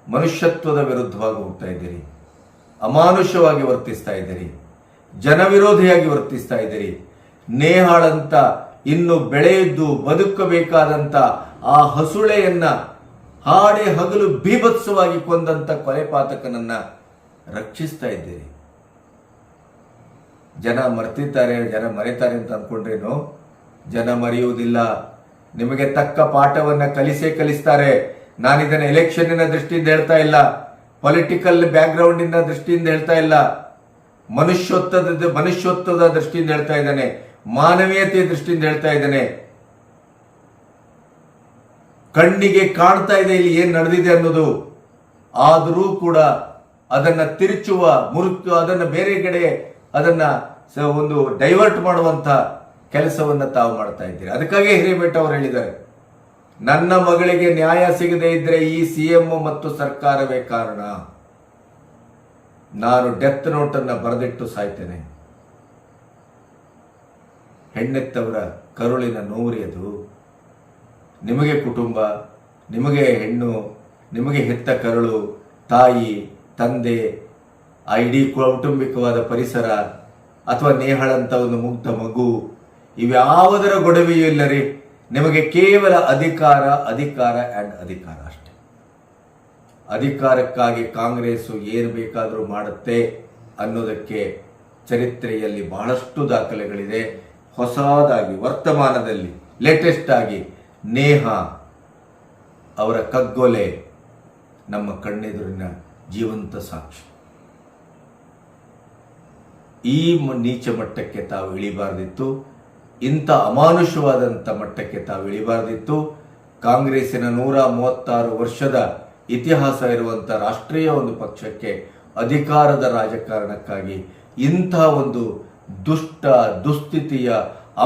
ಮನುಷ್ಯತ್ವದ ವಿರುದ್ಧವಾಗಿ ಹೋಗ್ತಾ ಇದ್ದೀರಿ, ಅಮಾನುಷವಾಗಿ ವರ್ತಿಸ್ತಾ ಇದ್ದೀರಿ, ಜನವಿರೋಧಿಯಾಗಿ ವರ್ತಿಸ್ತಾ ಇದ್ದೀರಿ. ನೇಹಾಳಂತ ಇನ್ನು ಬೆಳೆಯಿದ್ದು ಬದುಕಬೇಕಾದಂತ ಆ ಹಸುಳೆಯನ್ನ ಹಾಡೆ ಹಗಲು ಬೀಭತ್ಸವಾಗಿ ಕೊಂದಂತ ಕೊಲೆಪಾತಕನನ್ನ ರಕ್ಷಿಸ್ತಾ ಇದ್ದೀರಿ. ಜನ ಮರ್ತಿದ್ದಾರೆ, ಜನ ಮರೆತಾರೆ ಅಂತ ಅಂದ್ಕೊಂಡ್ರೇನು? ಜನ ಮರೆಯುವುದಿಲ್ಲ. ನಿಮಗೆ ತಕ್ಕ ಪಾಠವನ್ನ ಕಲಿಸ್ತಾರೆ. ನಾನಿದನ್ನ ಎಲೆಕ್ಷನ್ನಿನ ದೃಷ್ಟಿಯಿಂದ ಹೇಳ್ತಾ ಇಲ್ಲ, ಪೊಲಿಟಿಕಲ್ ಬ್ಯಾಕ್ಗ್ರೌಂಡಿನ ದೃಷ್ಟಿಯಿಂದ ಹೇಳ್ತಾ ಇಲ್ಲ, ಮನುಷ್ಯೋತ್ವದ ದೃಷ್ಟಿಯಿಂದ ಹೇಳ್ತಾ ಇದ್ದಾನೆ, ಮಾನವೀಯತೆಯ ದೃಷ್ಟಿಯಿಂದ ಹೇಳ್ತಾ ಇದ್ದಾನೆ. ಕಣ್ಣಿಗೆ ಕಾಣ್ತಾ ಇದೆ ಇಲ್ಲಿ ಏನ್ ನಡೆದಿದೆ ಅನ್ನೋದು. ಆದರೂ ಕೂಡ ಅದನ್ನ ತಿರುಚುವ, ಅದನ್ನ ಬೇರೆ ಕಡೆ ಅದನ್ನ ಒಂದು ಡೈವರ್ಟ್ ಮಾಡುವಂತ ಕೆಲಸವನ್ನ ತಾವು ಮಾಡ್ತಾ ಇದ್ದೀರಿ. ಅದಕ್ಕಾಗಿ ಹಿರೇಮಠ ಅವರು ಹೇಳಿದ್ದಾರೆ, ನನ್ನ ಮಗಳಿಗೆ ನ್ಯಾಯ ಸಿಗದೆ ಇದ್ರೆ ಈ ಸಿಎಂ ಮತ್ತು ಸರ್ಕಾರವೇ ಕಾರಣ. ನಾನು ಡೆತ್ ನೋಟ್ ಅನ್ನ ಬರೆದಿಟ್ಟು ಸಾಯ್ತೇನೆ. ಹೆಣ್ಣೆತ್ತವರ ಕರುಳಿನ ನೋವ್ರಿ ಅದು. ನಿಮಗೆ ಕುಟುಂಬ, ನಿಮಗೆ ಹೆಣ್ಣು, ನಿಮಗೆ ಹೆತ್ತ ಕರುಳು, ತಾಯಿ, ತಂದೆ, ಆ ಇಡೀ ಕೌಟುಂಬಿಕವಾದ ಪರಿಸರ, ಅಥವಾ ನೇಹಳಂತ ಒಂದು ಮುಗ್ಧ ಮಗು, ಇವ್ಯಾವುದರ ಗೊಡವೆಯೂ ಇಲ್ಲ ರೀ. ನಿಮಗೆ ಕೇವಲ ಅಧಿಕಾರ ಅಂಡ್ ಅಧಿಕಾರ ಅಷ್ಟೆ. ಅಧಿಕಾರಕ್ಕಾಗಿ ಕಾಂಗ್ರೆಸ್ ಏನು ಬೇಕಾದರೂ ಮಾಡುತ್ತೆ ಅನ್ನೋದಕ್ಕೆ ಚರಿತ್ರೆಯಲ್ಲಿ ಬಹಳಷ್ಟು ದಾಖಲೆಗಳಿದೆ. ಹೊಸದಾಗಿ ವರ್ತಮಾನದಲ್ಲಿ ಲೇಟೆಸ್ಟ್ ಆಗಿ ನೇಹಾ ಅವರ ಕಗ್ಗೊಲೆ ನಮ್ಮ ಕಣ್ಣೆದುರಿನ ಜೀವಂತ ಸಾಕ್ಷಿ. ಈ ನೀಚ ಮಟ್ಟಕ್ಕೆ ತಾವು ಇಳಿಬಾರ್ದಿತ್ತು. ಇಂಥ ಅಮಾನುಷವಾದಂಥ ಮಟ್ಟಕ್ಕೆ ತಾವು ಇಳಿಬಾರ್ದಿತ್ತು. ಕಾಂಗ್ರೆಸ್ಸಿನ 136 ವರ್ಷದ ಇತಿಹಾಸ ಇರುವಂಥ ರಾಷ್ಟ್ರೀಯ ಒಂದು ಪಕ್ಷಕ್ಕೆ ಅಧಿಕಾರದ ರಾಜಕಾರಣಕ್ಕಾಗಿ ಇಂಥ ಒಂದು ದುಸ್ಥಿತಿಯ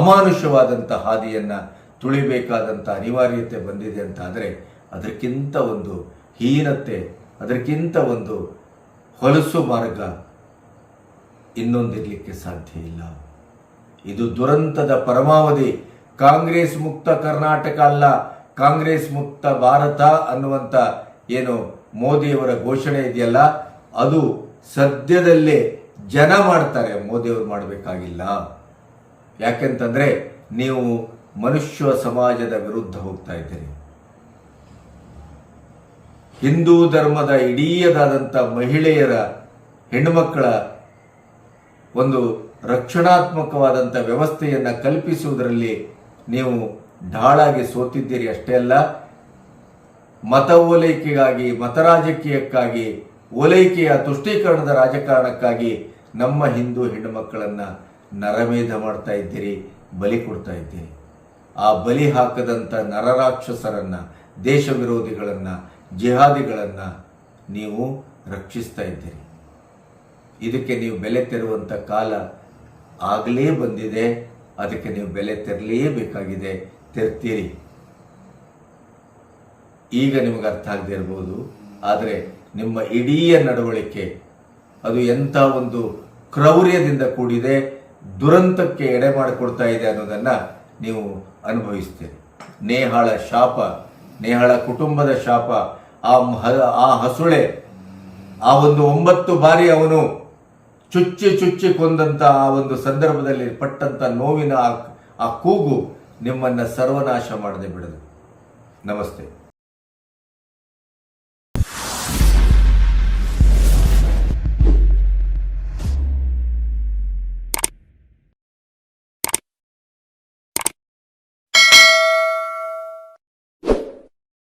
ಅಮಾನುಷವಾದಂಥ ಹಾದಿಯನ್ನ ತುಳಿಬೇಕಾದಂಥ ಅನಿವಾರ್ಯತೆ ಬಂದಿದೆ ಅಂತ ಆದರೆ ಅದಕ್ಕಿಂತ ಒಂದು ಹೀನತೆ, ಅದಕ್ಕಿಂತ ಒಂದು ಹೊಲಸು ಮಾರ್ಗ ಇನ್ನೊಂದಿರಲಿಕ್ಕೆ ಸಾಧ್ಯ ಇಲ್ಲ. ಇದು ದುರಂತದ ಪರಮಾವಧಿ. ಕಾಂಗ್ರೆಸ್ ಮುಕ್ತ ಕರ್ನಾಟಕ ಅಲ್ಲ, ಕಾಂಗ್ರೆಸ್ ಮುಕ್ತ ಭಾರತ ಅನ್ನುವಂಥ ಏನು ಮೋದಿಯವರ ಘೋಷಣೆ ಇದೆಯಲ್ಲ, ಅದು ಸದ್ಯದಲ್ಲೇ ಜನ ಮಾಡ್ತಾರೆ, ಮೋದಿಯವರು ಮಾಡಬೇಕಾಗಿಲ್ಲ. ಯಾಕೆಂತಂದ್ರೆ ನೀವು ಮನುಷ್ಯ ಸಮಾಜದ ವಿರುದ್ಧ ಹೋಗ್ತಾ ಇದ್ದೀರಿ. ಹಿಂದೂ ಧರ್ಮದ ಇಡೀದಾದಂಥ ಮಹಿಳೆಯರ, ಹೆಣ್ಣುಮಕ್ಕಳ ಒಂದು ರಕ್ಷಣಾತ್ಮಕವಾದಂಥ ವ್ಯವಸ್ಥೆಯನ್ನು ಕಲ್ಪಿಸುವುದರಲ್ಲಿ ನೀವು ಢಾಳಾಗಿ ಸೋತಿದ್ದೀರಿ. ಅಷ್ಟೇ ಅಲ್ಲ, ಮತ ಓಲೈಕೆಗಾಗಿ, ಮತ ರಾಜಕೀಯಕ್ಕಾಗಿ, ಓಲೈಕೆಯ ತುಷ್ಟೀಕರಣದ ರಾಜಕಾರಣಕ್ಕಾಗಿ ನಮ್ಮ ಹಿಂದೂ ಹೆಣ್ಣು ಮಕ್ಕಳನ್ನ ನರಮೇಧ ಮಾಡ್ತಾ ಇದ್ದೀರಿ, ಬಲಿ ಕೊಡ್ತಾ ಇದ್ದೀರಿ. ಆ ಬಲಿ ಹಾಕದಂಥ ನರರಾಕ್ಷಸರನ್ನ, ದೇಶ ವಿರೋಧಿಗಳನ್ನ, ಜಿಹಾದಿಗಳನ್ನ ನೀವು ರಕ್ಷಿಸ್ತಾ ಇದ್ದೀರಿ. ಇದಕ್ಕೆ ನೀವು ಬೆಲೆ ತೆರುವಂಥ ಕಾಲ ಆಗಲೇ ಬಂದಿದೆ. ಅದಕ್ಕೆ ನೀವು ಬೆಲೆ ತೆರಲೇಬೇಕಾಗಿದೆ, ತೆರ್ತೀರಿ. ಈಗ ನಿಮಗೆ ಅರ್ಥ ಆಗದೆ ಇರ್ಬೋದು, ಆದರೆ ನಿಮ್ಮ ಇಡೀ ನಡವಳಿಕೆ ಅದು ಎಂಥ ಒಂದು ಕ್ರೌರ್ಯದಿಂದ ಕೂಡಿದೆ, ದುರಂತಕ್ಕೆ ಎಡೆ ಮಾಡಿಕೊಡ್ತಾ ಇದೆ ಅನ್ನೋದನ್ನ ನೀವು ಅನುಭವಿಸ್ತೀರಿ. ನೇಹಾಳ ಶಾಪ, ನೇಹಾಳ ಕುಟುಂಬದ ಶಾಪ, ಆ ಹಸುಳೆ, ಆ ಒಂದು 9 ಬಾರಿ ಅವನು ಚುಚ್ಚಿ ಕೊಂದಂತ ಆ ಒಂದು ಸಂದರ್ಭದಲ್ಲಿ ಪಟ್ಟಂತ ನೋವಿನ ಆ ಕೂಗು ನಿಮ್ಮನ್ನ ಸರ್ವನಾಶ ಮಾಡದೆ ಬಿಡದು. ನಮಸ್ತೆ.